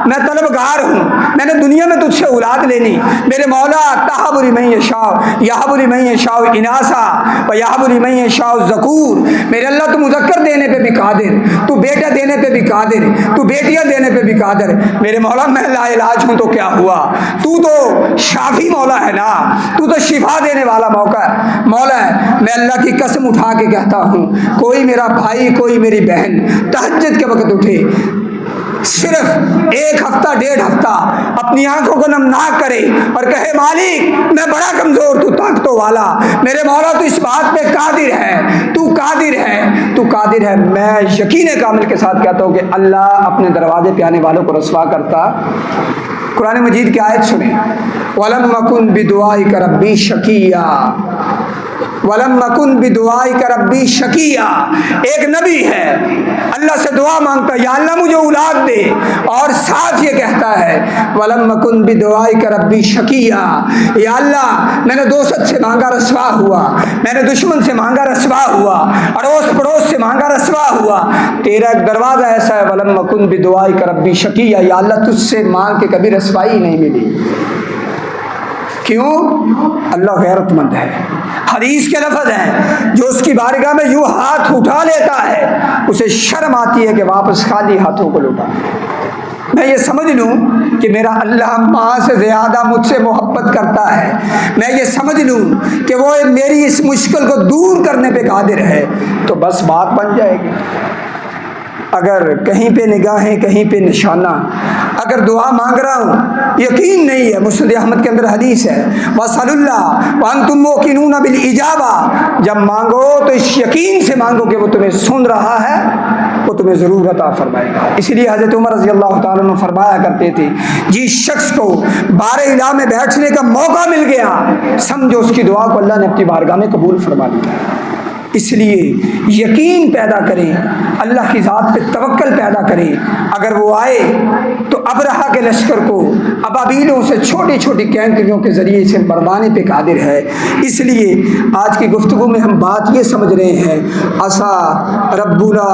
A: میں طلبگار ہوں، میں نے دنیا میں تجھ سے اولاد لینی۔ میرے مولا تہب لمن یشاء یہب لمن یشاء اناثا ویہب لمن یشاء الذکور، میرے اللہ تو مذکر دینے پہ بھی قادر، تو بیٹا دینے پہ بھی قادر، تو بیٹیاں دینے پہ بھی قادر۔ میرے مولا میں لا علاج ہوں تو کیا ہوا، تو شافی مولا ہے نا، تو شفا دینے والا مولا ہے۔ میں اللہ کی قسم اٹھا کے کہتا ہوں، کوئی میرا بھائی کوئی میری بہن تہجد کے وقت اٹھے، صرف 1 ہفتہ 1.5 ہفتہ اپنی آنکھوں کو نمناک کرے اور کہے مالک میں بڑا کمزور، تو طاقتوں والا، میرے مولا تو اس بات پہ قادر ہے، تو قادر ہے، تو قادر ہے۔ میں یقین کامل کے ساتھ کہتا ہوں کہ اللہ اپنے دروازے پہ آنے والوں کو رسوا کرتا۔ قرآن مجید کی آیت سنیں، وَلَمْ أَكُنْ بِدُعَائِكَ رَبِّي شَقِيًّا، وَلَمْ أَكُنْ بِدُعَائِكَ رَبِّي شَقِيًّا۔ ایک نبی ہے، اللہ سے دعا مانگتا ہے یا اللہ مجھے اولاد دے، اور ساتھ یہ کہتا ہے وَلَمْ أَكُنْ بِدُعَائِكَ رَبِّي شَقِيًّا، یا اللہ میں نے دوست سے مانگا رسوا ہوا، میں نے دشمن سے مانگا رسوا ہوا، اڑوس پڑوس سے مانگا رسوا ہوا، تیرا ایک دروازہ ایسا ہے وَلَمْ أَكُنْ بِدُعَائِكَ رَبِّي شَقِيًّا، یا اللہ تجھ سے مانگ کے کبھی رسوائی نہیں ملی۔ کیوں؟ اللہ غیرت مند ہے۔ حدیث کے لفظ ہیں، جو اس کی بارگاہ میں یوں ہاتھ اٹھا لیتا ہے اسے شرم آتی ہے کہ واپس خالی ہاتھوں کو لوٹا۔ میں یہ سمجھ لوں کہ میرا اللہ ماں سے زیادہ مجھ سے محبت کرتا ہے، میں یہ سمجھ لوں کہ وہ میری اس مشکل کو دور کرنے پہ قادر ہے، تو بس بات بن جائے گی۔ اگر کہیں پہ نگاہیں کہیں پہ نشانہ، اگر دعا مانگ رہا ہوں یقین نہیں ہے، مسند احمد کے اندر حدیث ہے وَصَلُ اللَّهَ وَأَنْتُمْ مُوقِنُونَ بِالْإِجَابَةِ، جب مانگو تو اس یقین سے مانگو کہ وہ تمہیں سن رہا ہے، وہ تمہیں ضرور عطا فرمائے گا۔ اسی لیے حضرت عمر رضی اللہ تعالیٰ عنہ فرمایا کرتے تھے، جس شخص کو بار الہ میں بیٹھنے کا موقع مل گیا سمجھو اس کی دعا کو اللہ نے اپنی بارگاہ میں قبول فرما لیا۔ اس لیے یقین پیدا کریں، اللہ کی ذات پہ توکل پیدا کریں۔ اگر وہ آئے تو ابرہہ کے لشکر کو ابابیلوں سے چھوٹی چھوٹی کینکریوں کے ذریعے سے مروانے پہ قادر ہے۔ اس لیے آج کی گفتگو میں ہم بات یہ سمجھ رہے ہیں، عسیٰ ربنا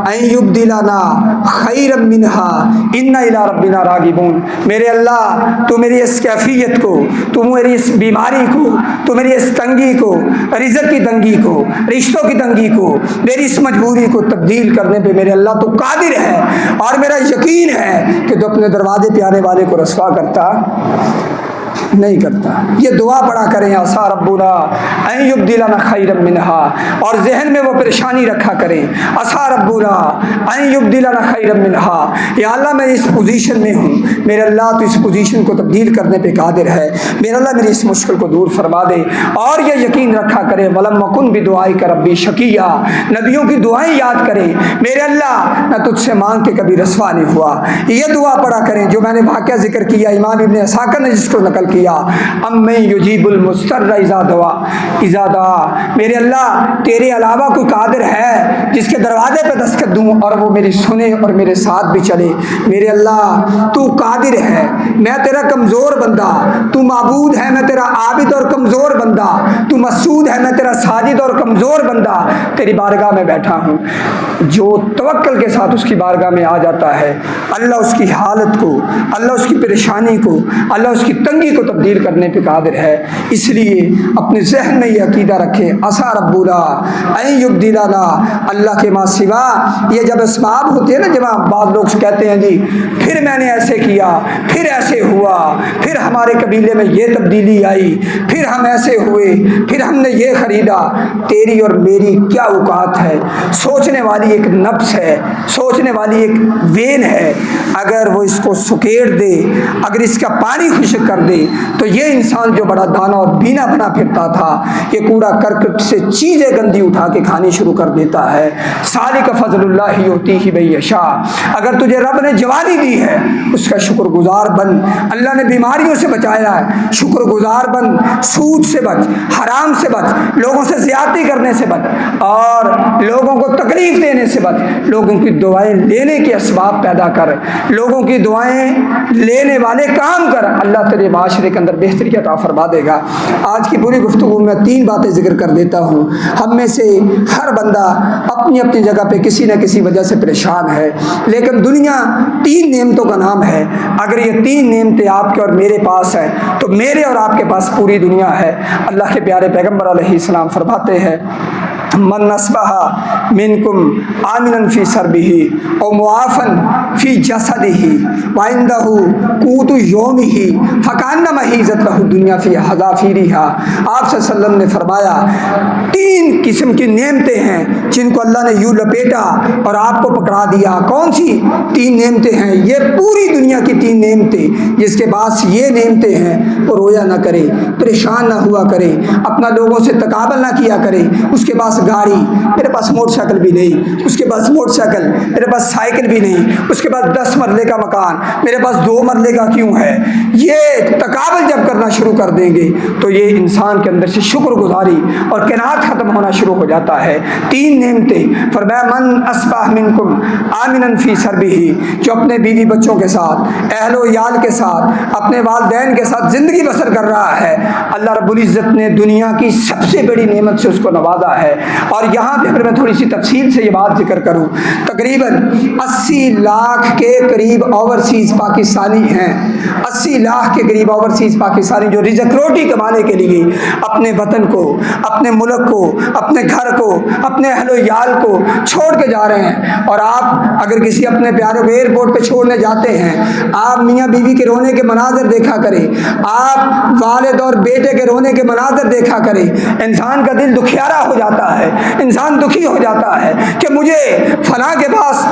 A: ان یبدلنا خیرا منہا انا الی ربنا راغبون۔ میرے اللہ تو میری اس کیفیت کو، تو میری اس بیماری کو، تو میری اس تنگی کو، رزق کی تنگی کو، رشتوں کی تنگی کو، میری اس مجبوری کو تبدیل کرنے پہ میرے اللہ تو قادر ہے، اور میرا یقین ہے کہ تو اپنے دروازے پہ آنے والے کو رسوا کرتا نہیں کرتا۔ یہ دعا پڑھا کریں، عسیٰ ربنا ان یبدلنا خیرا منہا، اور ذہن میں وہ پریشانی رکھا کریں، عسیٰ ربنا ان یبدلنا خیرا منہا، یا اللہ میں اس پوزیشن میں ہوں، میرے اللہ تو اس پوزیشن کو تبدیل کرنے پہ قادر ہے، میرے اللہ میری اس مشکل کو دور فرما دے۔ اور یہ یقین رکھا کریں وَلَمْ أَكُنْ بِدُعَائِكَ رَبِّي شَقِيًّا، نبیوں کی دعائیں یاد کریں، میرے اللہ میں تجھ سے مانگ کے کبھی رسوا نہیں ہوا۔ یہ دعا پڑھا کریں جو میں نے واقعہ ذکر کیا، امام ابن اسحاق نے جس کو نقل کیا، امن یجیب المضطر اذا دعا، میرے اللہ تیرے علاوہ کوئی قادر ہے جس کے دروازے پہ دستک دوں اور وہ میری سنے اور میرے ساتھ بھی چلے؟ میرے اللہ تو قادر ہے، میں تیرا کمزور بندہ، تو معبود ہے، میں تیرا عابد اور کمزور بندہ، تو مسعود ہے، میں تیرا ساجد اور کمزور بندہ تیری بارگاہ میں بیٹھا ہوں۔ جو توکل کے ساتھ اس کی بارگاہ میں آ جاتا ہے، اللہ اس کی حالت کو، اللہ اس کی پریشانی کو، اللہ اس کی تنگی کو تبدیل کرنے پہ قادر ہے۔ اس لیے اپنے ذہن میں یہ عقیدہ رکھیں، عسیٰ ربنا ان یبدلنا، اللہ کے ماں سوا یہ جب اسباب ہوتے ہیں نا، جب بعض لوگ کہتے ہیں جی پھر میں نے ایسے کیا، پھر ایسے ہوا، پھر ہمارے قبیلے میں یہ تبدیلی آئی، پھر ہم ایسے ہوئے، پھر ہم نے یہ خریدا۔ تیری اور میری کیا اوقات ہے؟ سوچنے والی ایک نفس ہے، سوچنے والی ایک وین ہے، اگر وہ اس کو سکیڑ دے، اگر اس کا پانی خشک کر دے تو یہ انسان جو بڑا دانا اور بینا بنا پھرتا تھا، یہ کوڑا کرکٹ سے چیزیں گندی اٹھا کے کھانی شروع کر دیتا ہے۔ ذالک فضل اللہ یؤتیہ من یشاء۔ اگر تجھے رب نے جوانی دی ہے اس کا شکر گزار بن، اللہ نے بیماریوں سے بچایا ہے، شکر گزار بن، سود سے بچ، حرام سے بچ، لوگوں سے زیادتی کرنے سے بچ، اور لوگوں کو تکلیف دینے سے بچ، لوگوں کی دعائیں لینے کے اسباب پیدا کر، لوگوں کی دعائیں لینے والے کام کر، اللہ تیرے معاشرے کے اندر بہتری عطا فرما دے گا۔ آج کی پوری گفتگو میں 3 باتیں ذکر کر دیتا ہوں۔ ہم میں سے ہر بندہ اپنی اپنی جگہ پہ کسی نہ کسی وجہ سے پریشان ہے، لیکن دنیا 3 نعمتوں کا نام ہے۔ اگر یہ 3 نعمتیں آپ کے اور میرے پاس ہیں تو میرے اور آپ کے پاس پوری دنیا ہے۔ اللہ کے پیارے پیغمبر علیہ السلام فرماتے ہیں من اصبح منکم آمنا فی سربہ او معافا فی جسدہ وعندہ قوت یومہ فکأنما حیزت لہ الدنیا فی حذافیرہا۔ آپ صلی اللہ علیہ وسلم نے فرمایا 3 قسم کی نعمتیں ہیں جن کو اللہ نے یوں لپیٹا اور آپ کو پکڑا دیا۔ کون سی 3 نعمتیں ہیں؟ یہ پوری دنیا کی 3 نعمتیں، جس کے پاس یہ نعمتیں ہیں وہ رویا نہ کرے، پریشان نہ ہوا کرے، اپنا لوگوں سے تقابل نہ کیا کرے۔ اس کے پاس گاڑی، میرے پاس موٹر سائیکل بھی نہیں، اس کے پاس موٹر سائیکل، میرے پاس سائیکل بھی نہیں، اس کے پاس 10 مرلے کا مکان، میرے پاس 2 مرلے کا کیوں ہے؟ یہ تقابل جب کرنا شروع کر دیں گے تو یہ انسان کے اندر سے شکر گزاری اور قناعت ختم ہونا شروع ہو جاتا ہے۔ 3 نعمتیں فرمایا من اصبح منکم آمنا فی سربہ، جو اپنے بیوی بچوں کے ساتھ، اہل و عیال کے ساتھ، اپنے والدین کے ساتھ زندگی بسر کر رہا ہے، اللہ رب العزت نے دنیا کی سب سے بڑی نعمت سے اس کو نوازا ہے۔ اور یہاں پہ میں تھوڑی سی تفصیل سے یہ بات ذکر کروں، تقریباً 80 لاکھ کے قریب اوورسیز پاکستانی ہیں، 80 لاکھ کے قریب اوورسیز پاکستانی جو رزق روٹی کمانے کے لیے اپنے وطن کو، اپنے ملک کو، اپنے گھر کو، اپنے اہل و عیال کو چھوڑ کے جا رہے ہیں۔ اور آپ اگر کسی اپنے پیارے کو ایئرپورٹ پہ چھوڑنے جاتے ہیں، آپ میاں بیوی کے رونے کے مناظر دیکھا کریں، آپ والد اور بیٹے کے رونے کے مناظر دیکھا کریں، انسان کا دل دکھیارا ہو جاتا ہے، انسان دکھی ہو جاتا ہے کہ مجھے فلاں کے پاس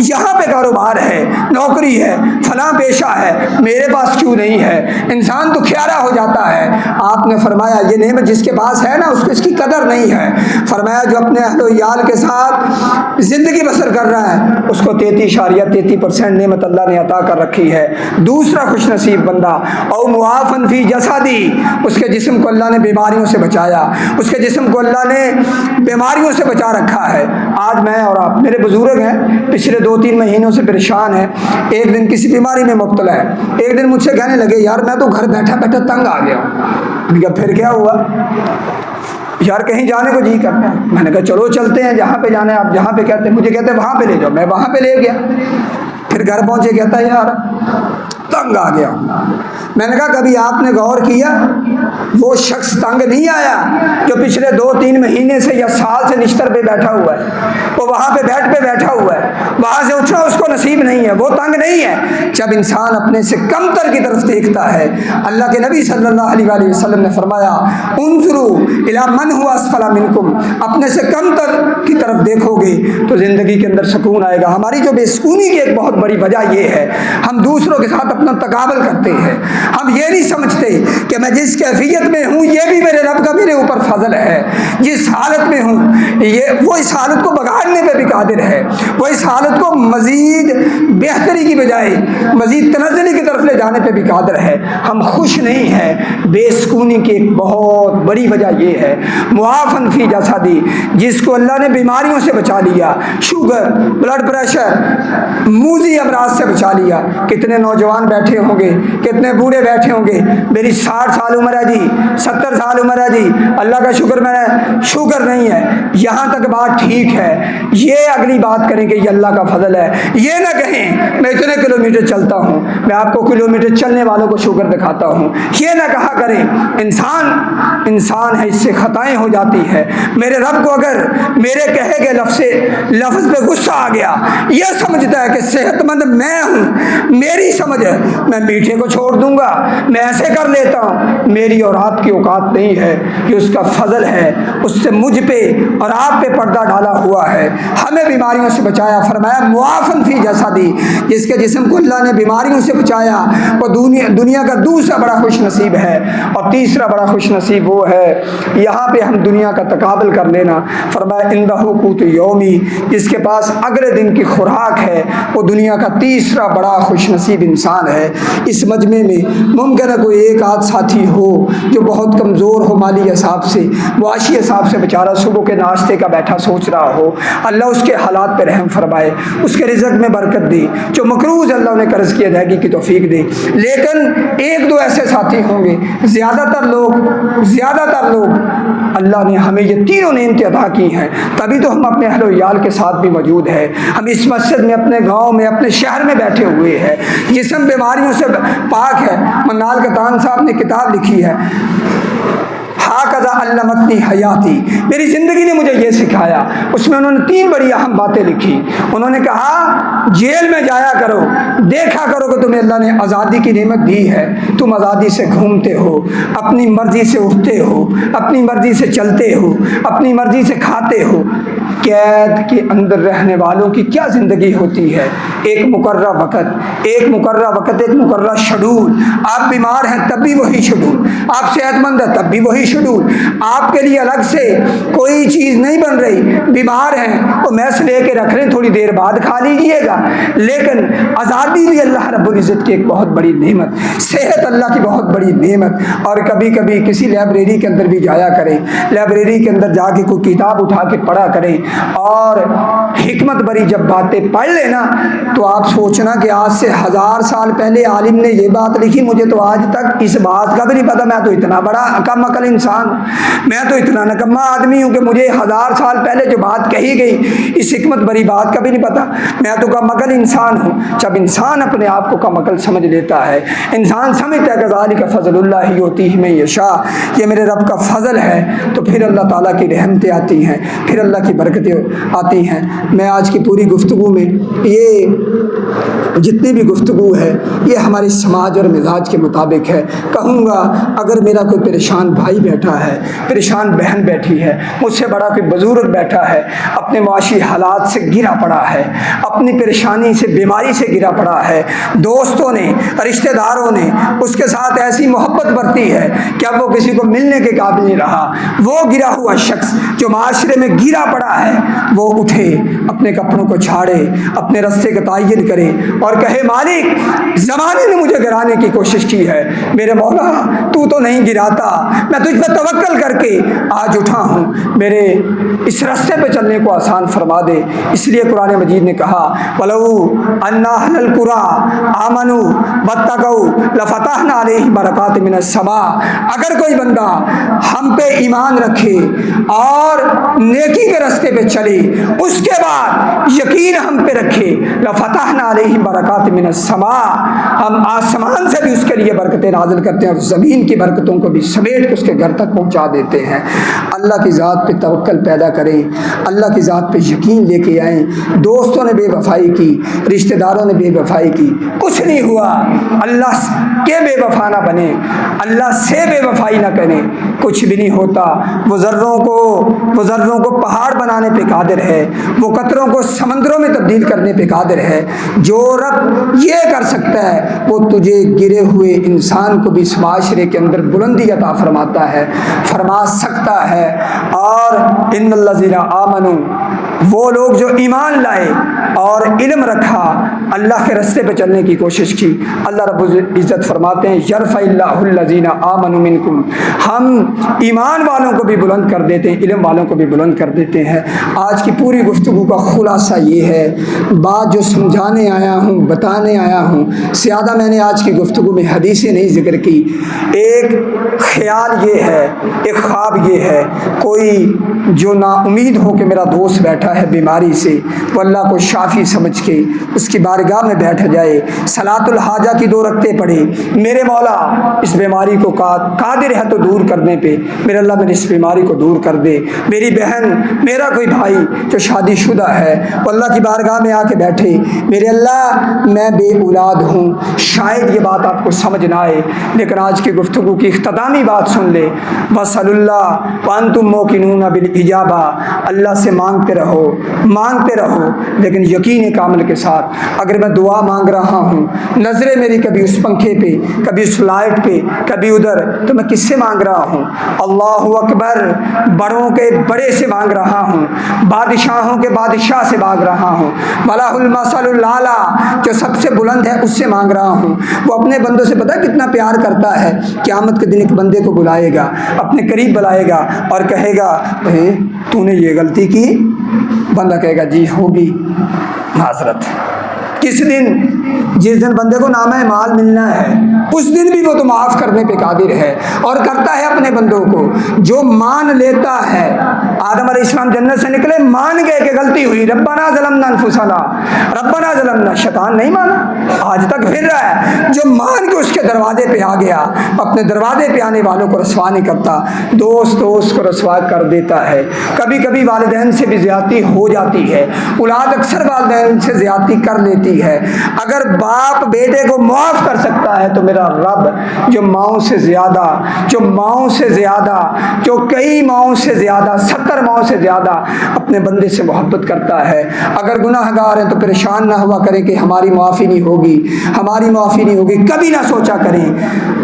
A: یہاں پہ کاروبار ہے، نوکری ہے، فلاں پیشہ ہے، میرے پاس کیوں نہیں ہے؟ انسان دکھیارا ہو جاتا ہے۔ آپ نے فرمایا یہ نعمت جس کے پاس ہے نا اس کو اس کی قدر نہیں ہے۔ فرمایا جو اپنے اہل و عیال کے ساتھ زندگی بسر کر رہا ہے اس کو 33.33% نعمت اللہ نے عطا کر رکھی ہے۔ دوسرا خوش نصیب بندہ او معافن فی جسدی، اس کے جسم کو اللہ نے بیماریوں سے بچایا، اس کے جسم کو اللہ نے بیماریوں سے بچا رکھا ہے۔ آج میں اور آپ، میرے بزرگ ہیں پچھلے 2-3 مہینوں سے پریشان ہیں، ایک دن کسی بیماری میں مبتلا ہے، ایک دن مجھ سے کہنے لگے یار میں تو گھر بیٹھا بیٹھا تنگ آ گیا ہوں۔ میں نے کہا پھر کیا ہوا؟ یار کہیں جانے کو جی کرتا ہے۔ میں نے کہا چلو چلتے ہیں، جہاں پہ جانا ہے آپ جہاں پہ کہتے ہیں، مجھے کہتے ہیں وہاں پہ لے جاؤ، میں وہاں پہ لے گیا۔ پھر گھر پہنچے کہتا ہے یار تنگ آ گیا۔ میں نے کہا کبھی آپ نے غور کیا وہ شخص تنگ نہیں آیا جو پچھلے 2-3 مہینے سے یا سال سے نشتر پہ بیٹھا ہوا ہے، وہ وہاں پہ بیڈ پہ بیٹھا ہوا ہے، وہاں سے اٹھنا اس کو نصیب نہیں ہے، وہ تنگ نہیں ہے۔ جب انسان اپنے سے کمتر کی طرف دیکھتا ہے، اللہ کے نبی صلی اللہ علیہ وآلہ وسلم نے فرمایا انظروا الی من هو اسفل منکم، اپنے سے کمتر کی طرف دیکھو گے تو زندگی کے اندر سکون آئے گا۔ ہماری جو بے سکونی کی ایک بہت بڑی وجہ یہ ہے ہم دوسروں کے ساتھ اپنا تقابل کرتے ہیں، ہم یہ نہیں سمجھتے کہ میں جس کیفیت میں ہوں یہ بھی میرے رب کا میرے اوپر فضل ہے، جس حالت میں ہوں یہ وہ اس حالت کو بگاڑنے پہ بھی قادر ہے، وہ اس حالت کو مزید بہتری کی بجائے مزید تنزلی کی طرف لے جانے پہ بھی قادر ہے۔ ہم خوش نہیں ہیں، بے سکونی کی ایک بہت بڑی وجہ یہ ہے معافن فی جسدی، جس کو اللہ نے بیماریوں سے بچا لیا، شوگر، بلڈ پریشر، موذی امراض سے بچا لیا۔ کتنے نوجوان بیٹھے ہوں گے، کتنے بوڑھے بیٹھے ہوں گے، میری 60 سال عمر ہے جی، 70 سال عمر ہے جی، اللہ کا شکر میں شکر نہیں ہے، یہاں تک بات ٹھیک ہے۔ یہ اگلی بات کریں کہ یہ اللہ کا فضل ہے، یہ نہ کہیں میں اتنے کلومیٹر چلتا ہوں، میں آپ کو کلومیٹر چلنے والوں کو شکر دکھاتا ہوں، یہ نہ کہا کریں۔ انسان ہے، اس سے خطائیں ہو جاتی ہے۔ میرے رب کو اگر میرے کہے گئے لفظ پہ غصہ آ گیا، یہ سمجھتا ہے کہ صحت مند میں ہوں، میری سمجھ ہے، میں میٹھے کو چھوڑ دوں گا، میں ایسے کر لیتا ہوں، میری اور آپ کی اوقات نہیں ہے، یہ اس کا فضل ہے، اس سے مجھ پہ اور آپ پہ پردہ ڈالا ہوا ہے، ہمیں بیماریوں سے بچایا، فرمایا معافن فی جسدی، جس کے جسم کو اللہ نے بیماریوں سے بچایا وہ دنیا کا دوسرا بڑا خوش نصیب ہے۔ اور تیسرا بڑا خوش نصیب وہ ہے، یہاں پہ ہم دنیا کا تقابل کر لینا، فرمایا عندہ قوت یومی، جس کے پاس اگلے دن کی خوراک ہے، وہ دنیا کا تیسرا بڑا خوش نصیب انسان ہے۔ اس مجمع میں ممکن ہے کوئی ایک آدھ ساتھی ہو جو بہت کمزور ہو مالی حساب سے، معاشی حساب سے، بیچارہ صبح کے ناشتے کا بیٹھا سوچ رہا ہو، اللہ اس کے حالات پہ رحم فرمائے، اس کے رزق میں برکت دے، جو مقروض اللہ نے قرض کی ادائیگی کی توفیق دے۔ لیکن ایک دو ایسے ساتھی ہوں گے، زیادہ تر لوگ اللہ نے ہمیں یہ تینوں نعمتیں عطا کی ہیں، تبھی تو ہم اپنے اہل و عیال کے ساتھ بھی موجود ہیں، ہم اس مسجد میں، اپنے گاؤں میں، اپنے شہر میں بیٹھے ہوئے ہیں، جسم بیماریوں سے پاک ہے۔ منال کتان صاحب نے کتاب لکھی ہے، ہاکذا علمتنی حیاتی، میری زندگی نے مجھے یہ سکھایا، اس میں انہوں نے 3 بڑی اہم باتیں لکھی۔ انہوں نے کہا جیل میں جایا کرو، دیکھا کرو کہ تمہیں اللہ نے آزادی کی نعمت دی ہے، تم آزادی سے گھومتے ہو، اپنی مرضی سے اٹھتے ہو، اپنی مرضی سے چلتے ہو، اپنی مرضی سے کھاتے ہو۔ قید کے اندر رہنے والوں کی کیا زندگی ہوتی ہے، ایک مقررہ وقت، ایک مقررہ شیڈول، آپ بیمار ہیں تب بھی وہی شیڈول، آپ صحت مند ہیں تب بھی وہی شیڈول، آپ کے لیے الگ سے کوئی چیز نہیں بن رہی، بیمار ہیں تو میس لے کے رکھ لیں، تھوڑی دیر بعد کھا لیجیے گا۔ لیکن آزادی بھی اللہ رب العزت کی ایک بہت بڑی نعمت، صحت اللہ کی بہت بڑی نعمت۔ اور کبھی کبھی کسی لائبریری کے اندر بھی جایا کریں، لائبریری کے اندر جا کے کوئی کتاب اٹھا کے پڑھا کریں، اور حکمت بری جب باتیں پڑھ لینا تو آپ سوچنا کہ آج سے 1000 سال پہلے عالم نے یہ بات لکھی، مجھے تو آج تک اس بات کا بھی نہیں پتا، میں تو اتنا بڑا کم عقل انسان ہوں، میں تو اتنا نکما آدمی ہوں کہ مجھے 1000 سال پہلے جو بات کہی گئی اس حکمت بری بات کا بھی نہیں پتا، میں تو کم عقل انسان ہوں۔ جب انسان اپنے آپ کو کم عقل سمجھ لیتا ہے، انسان سمجھتا ہے کہ ذالک فضل اللہ یؤتیہ من یشاء، یہ میرے رب کا فضل ہے، تو پھر اللہ تعالیٰ کی رحمتیں آتی ہیں، پھر اللہ کی برکتیں آتی ہیں۔ میں آج کی پوری گفتگو میں یہ جتنی بھی گفتگو ہے یہ ہمارے سماج اور مزاج کے مطابق ہے۔ کہوں گا اگر میرا کوئی پریشان بھائی بیٹھا ہے، پریشان بہن بیٹھی ہے، مجھ سے بڑا کوئی بزرگ بیٹھا ہے، اپنے معاشی حالات سے گرا پڑا ہے، اپنی پریشانی سے، بیماری سے گرا پڑا ہے، دوستوں نے، رشتہ داروں نے اس کے ساتھ ایسی محبت برتی ہے کہ اب وہ کسی کو ملنے کے قابل نہیں رہا، وہ گرا ہوا شخص جو معاشرے میں گرا پڑا ہے وہ اٹھے، اپنے کپڑوں کو چھاڑے، اپنے رستے کا تعین کرے اور کہے مالک زمانے نے مجھے گرانے کی کوشش کی ہے، میرے مولا تو نہیں گراتا، میں تجھ پہ توکل کر کے آج اٹھا ہوں، میرے اس رستے پہ چلنے کو آسان فرما دے۔ اس لیے قرآن مجید نے کہا وَلَوْ أَنَّ أَهْلَ الْقُرَىٰ آمَنُوا وَاتَّقَوْا لَفَتَحْنَا عَلَيْهِمْ بَرَكَاتٍ مِّنَ السَّمَاءِ، اگر کوئی بندہ ہم پہ ایمان رکھے اور نیکی کے رستے پہ چلے، اس کے بعد یقین ہم پہ رکھے، لَفَتَحْنَا عَلَيْهِمْ بَرَكَاتٍ مِّنَ السَّمَاءِ، ہم آسمان سے بھی اس کے لیے برکتیں نازل کرتے ہیں اور زمین کی برکتوں کو بھی سمیٹ کے اس کے گھر تک پہنچا دیتے ہیں۔ اللہ کی ذات پہ توکل پیدا کریں، اللہ کی ذات پہ یقین لے کے آئیں۔ دوستوں نے بے وفائی کی، رشتہ داروں نے بے وفائی کی، کچھ نہیں ہوا، اللہ کے بے وفا نہ بنے، اللہ سے بے وفائی نہ کریں، کچھ بھی نہیں ہوتا۔ وہ ذروں کو پہاڑ بنانے پہ قادر ہے، وہ قطروں کو سمندروں میں تبدیل کرنے پہ قادر ہے۔ جو رب یہ کر سکتا ہے وہ تجھے گرے ہوئے انسان کو بھی اس معاشرے کے اندر بلندی عطا فرماتا ہے، فرما سکتا ہے۔ اور ان الذین آمنوا وہ لوگ جو ایمان لائے اور علم رکھا، اللہ کے راستے پہ چلنے کی کوشش کی، اللہ رب العزت فرماتے ہیں یرفع اللہ الذین آمنوا منکم، ہم ایمان والوں کو بھی بلند کر دیتے ہیں، علم والوں کو بھی بلند کر دیتے ہیں۔ آج کی پوری گفتگو کا خلاصہ یہ ہے، بات جو سمجھانے آیا ہوں، بتانے آیا ہوں، زیادہ میں نے آج کی گفتگو میں حدیثیں نہیں ذکر کی۔ ایک خیال یہ ہے، ایک خواب یہ ہے، کوئی جو نا امید ہو کہ میرا دوست بیٹھا ہے بیماری سے، وہ اللہ کو شافی سمجھ کے اس کی بارگاہ میں بیٹھ جائے، صلاۃ الحاجہ کی 2 رکعتیں پڑھے، میرے مولا اس بیماری کو قادر ہے تو دور کرنے پہ، میرے اللہ میری اس بیماری کو دور کر دے۔ میری بہن، میرا کوئی بھائی جو شادی شدہ ہے، وہ اللہ کی بارگاہ میں آ کے بیٹھے، میرے اللہ میں بے اولاد ہوں، شاید یہ بات آپ کو سمجھ نہ آئے، لیکن آج کی گفتگو کی اختتامی بات سن لے، وَصَلُ اللَّهُ وَأَنْتُمْ مُوقِنُونَ بِالْإِجَابَةِ، اللہ سے مانگتے رہو لیکن یقین کامل کے ساتھ۔ اگر میں دعا مانگ رہا ہوں، نظریں میری کبھی اس پنکھے پہ، کبھی اس لائٹ پہ، کبھی ادھر، تو میں کس سے مانگ رہا ہوں؟ اللہ اکبر، بڑوں کے بڑے سے مانگ رہا ہوں، بادشاہوں کے بادشاہ سے مانگ رہا ہوں، وَلَهُ الْمَثَلُ الْأَعْلَىٰ، جو سب سے بلند ہے اس سے مانگ رہا ہوں۔ وہ اپنے بندوں سے پتہ کتنا پیار کرتا ہے، قیامت کے دن ایک بندے کو بلائے گا، اپنے قریب بلائے گا اور کہے گا تو نے یہ غلطی کی؟ بندہ کہے گا جی ہوگی، معذرت۔ کس دن؟ جس دن بندے کو نامہ مال ملنا ہے، اس دن بھی وہ تو معاف کرنے پہ قادر ہے اور کرتا ہے اپنے بندوں کو۔ جو مان لیتا ہے، آدم علیہ السلام جنت سے نکلے، مان گئے کہ غلطی ہوئی، ربنا ظلمنا انفسنا، ربنا ظلمنا، شیطان نہیں مانا، آج تک پھر رہا ہے۔ جو مان کے اس کے دروازے پہ آ گیا، اپنے دروازے پہ آنے والوں کو رسوا نہیں کرتا، دوست کو رسوا کر دیتا ہے۔ کبھی کبھی والدین سے بھی زیادتی ہو جاتی ہے، اولاد اکثر والدین سے زیادتی کر لیتی ہے۔ اگر باپ بیٹے کو معاف کر سکتا ہے تو میرا رب جو ماؤں سے زیادہ، جو کئی ماؤں سے زیادہ، 70 ماؤں سے زیادہ اپنے بندے سے محبت کرتا ہے، اگر گناہ گار ہیں تو پریشان نہ ہوا کریں کہ ہماری معافی نہیں ہوگی، کبھی نہ سوچا کریں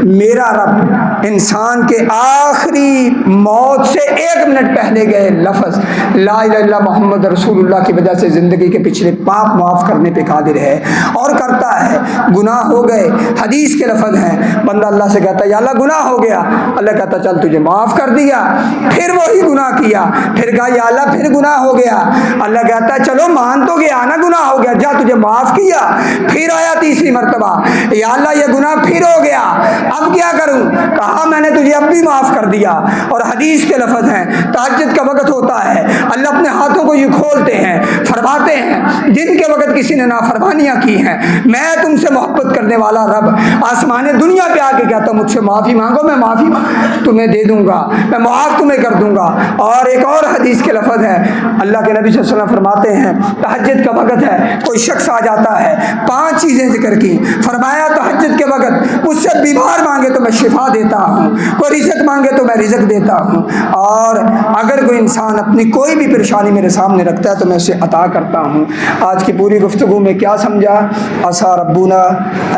A: میرا رب انسان کے آخری موت سے 1 منٹ پہلے گئے لفظ لا الہ الا اللہ محمد رسول اللہ کی وجہ سے زندگی کے پچھلے پاپ معاف کرنے پہ قادر ہے اور کرتا ہے۔ گناہ ہو گئے، حدیث کے لفظ ہیں، بندہ اللہ سے کہتا ہے یا اللہ گناہ ہو گیا، اللہ کہتا چل تجھے معاف کر دیا، پھر وہی گناہ کیا، پھر کہا یا اللہ پھر گناہ ہو گیا، اللہ کہتا ہے چلو مان تو گیا نا گناہ ہو گیا، جا تجھے معاف کیا، پھر آیا تیسری مرتبہ یا اللہ یہ گناہ پھر ہو گیا، اب کیا کروں؟ کہا میں نے تجھے اب بھی معاف کر دیا۔ اور حدیث کے لفظ ہیں، تہجد کا وقت ہوتا ہے، اللہ اپنے ہاتھوں کو یہ کھولتے ہیں، فرماتے ہیں دن کے وقت کسی نے نافرمانیاں کی ہیں، میں تم سے محبت کرنے والا رب آسمان دنیا پہ آ کے کہتا ہوں مجھ سے معافی مانگو، میں معافی تمہیں دے دوں گا، میں معاف تمہیں کر دوں گا۔ اور ایک اور حدیث کے لفظ ہے، اللہ کے نبی صلی اللہ علیہ وسلم فرماتے ہیں تہجد کا وقت ہے، کوئی شخص آ جاتا ہے، 5 چیزیں ذکر کی، فرمایا تہجد کے وقت مجھ سے بیمار مانگے تو میں شفا دیتا ہوں، کوئی رزق مانگے تو میں رزق دیتا ہوں، اور اگر کوئی انسان اپنی کوئی بھی پریشانی میرے سامنے رکھتا ہے تو میں اسے عطا کرتا ہوں۔ آج کی پوری گفتگو میں کیا سمجھا؟ عسیٰ ربنا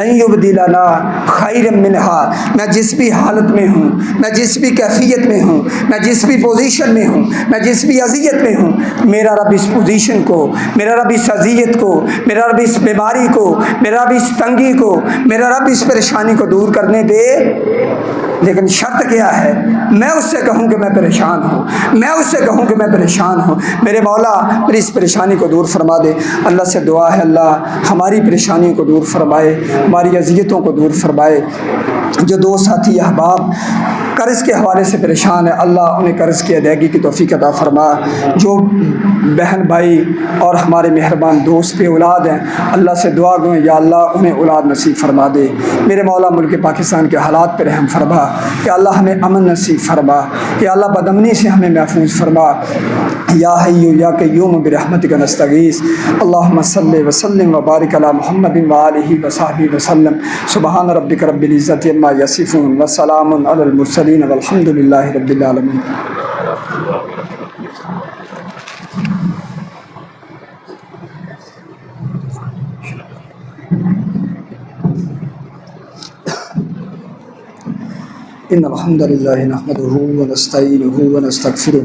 A: ان یبدلنا خیرا منہا، میں جس بھی حالت میں ہوں، میں جس بھی کیفیت میں ہوں، میں جس بھی پوزیشن میں ہوں، میں جس بھی اذیت میں ہوں، میرا رب اس پوزیشن کو، میرا رب اس اذیت کو، میرا رب اس بیماری کو، میرا رب اس تنگی کو، میرا رب اس پریشانی کو دور کرنے دے۔ لیکن شرط کیا ہے؟ میں اس سے کہوں کہ میں پریشان ہوں، میرے مولا میری اس پریشانی کو دور فرما دے۔ اللہ سے دعا ہے اللہ ہماری پریشانیوں کو دور فرمائے، ہماری اذیتوں کو دور فرمائے۔ جو دو ساتھی احباب قرض کے حوالے سے پریشان ہے، اللہ انہیں قرض کی ادائیگی کی توفیق عطا فرما۔ جو بہن بھائی اور ہمارے مہربان دوست بے اولاد ہیں، اللہ سے دعا گو یا اللہ انہیں اولاد نصیب فرما دے۔ میرے مولا ملک پاکستان کے حالات پر رحم فرما، یا اللہ ہمیں امن نصیب فرما، یا اللہ بدامنی سے ہمیں محفوظ فرما۔ یا حی یا قیوم برحمتک نستغیث، اللہم صلی وسلم وبارک علی محمد وآلہ وصحبہ وسلم، سبحان ربک رب العزت عما یصفون وسلام علی المرسلین والحمد للہ رب العالمین۔ ان الحمد للہ نحمدہ ونستعینہ ونستغفرہ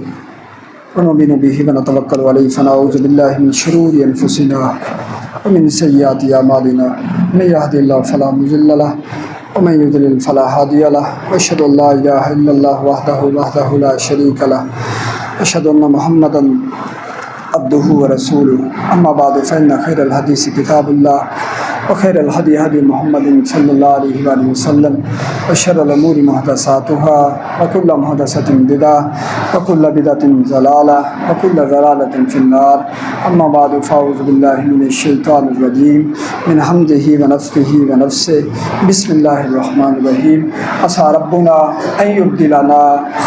A: ونؤمن به ونتوكل عليه فنعوذ بالله من شرور أنفسنا ومن سيئات أعمالنا من يهده الله فلا مضل له ومن يضلل فلا هادي له وأشهد أن لا إله إلا الله وحده لا شريك له أشهد أن محمدا عبده ورسوله أما بعد فإن خير الحديث كتاب الله وخير الهدي هدي محمد صلى الله عليه وآله وسلم وشر الأمور محدثاتها وكل محدثة بدعة وكل بدعة ضلالة وكل ضلالة في النار أما بعد فأعوذ بالله من الشيطان الرجيم من حمده ونفخه ونفسه بسم الله الرحمن الرحيم عسى ربنا أن يبدلنا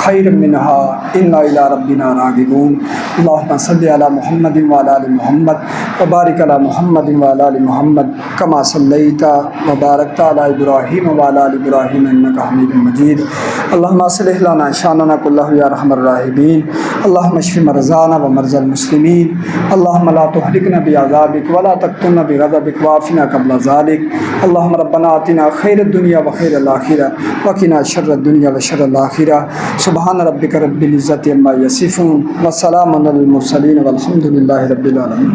A: خيرا منها إنا إلى ربنا راغبون اللهم صل على محمد وعلى آل محمد وبارك على محمد وعلى آل محمد كما صليت وباركت على إبراهيم وعلى آل إبراهيم إنك حميد مجيد اللهم أصلح لنا شأننا كله يا أرحم الراحمين اللهم اشف مرضانا ومرضى المسلمين اللهم لا تهلكنا بعذابك ولا تقتلنا بغضبك وعافنا قبل ذلك اللهم ربنا آتنا خير الدنيا وخير الآخرة وقنا شر الدنيا وشر الآخرة سبحان ربك رب العزة عما يصفون وسلام على المرسلين والحمد لله رب العالمين.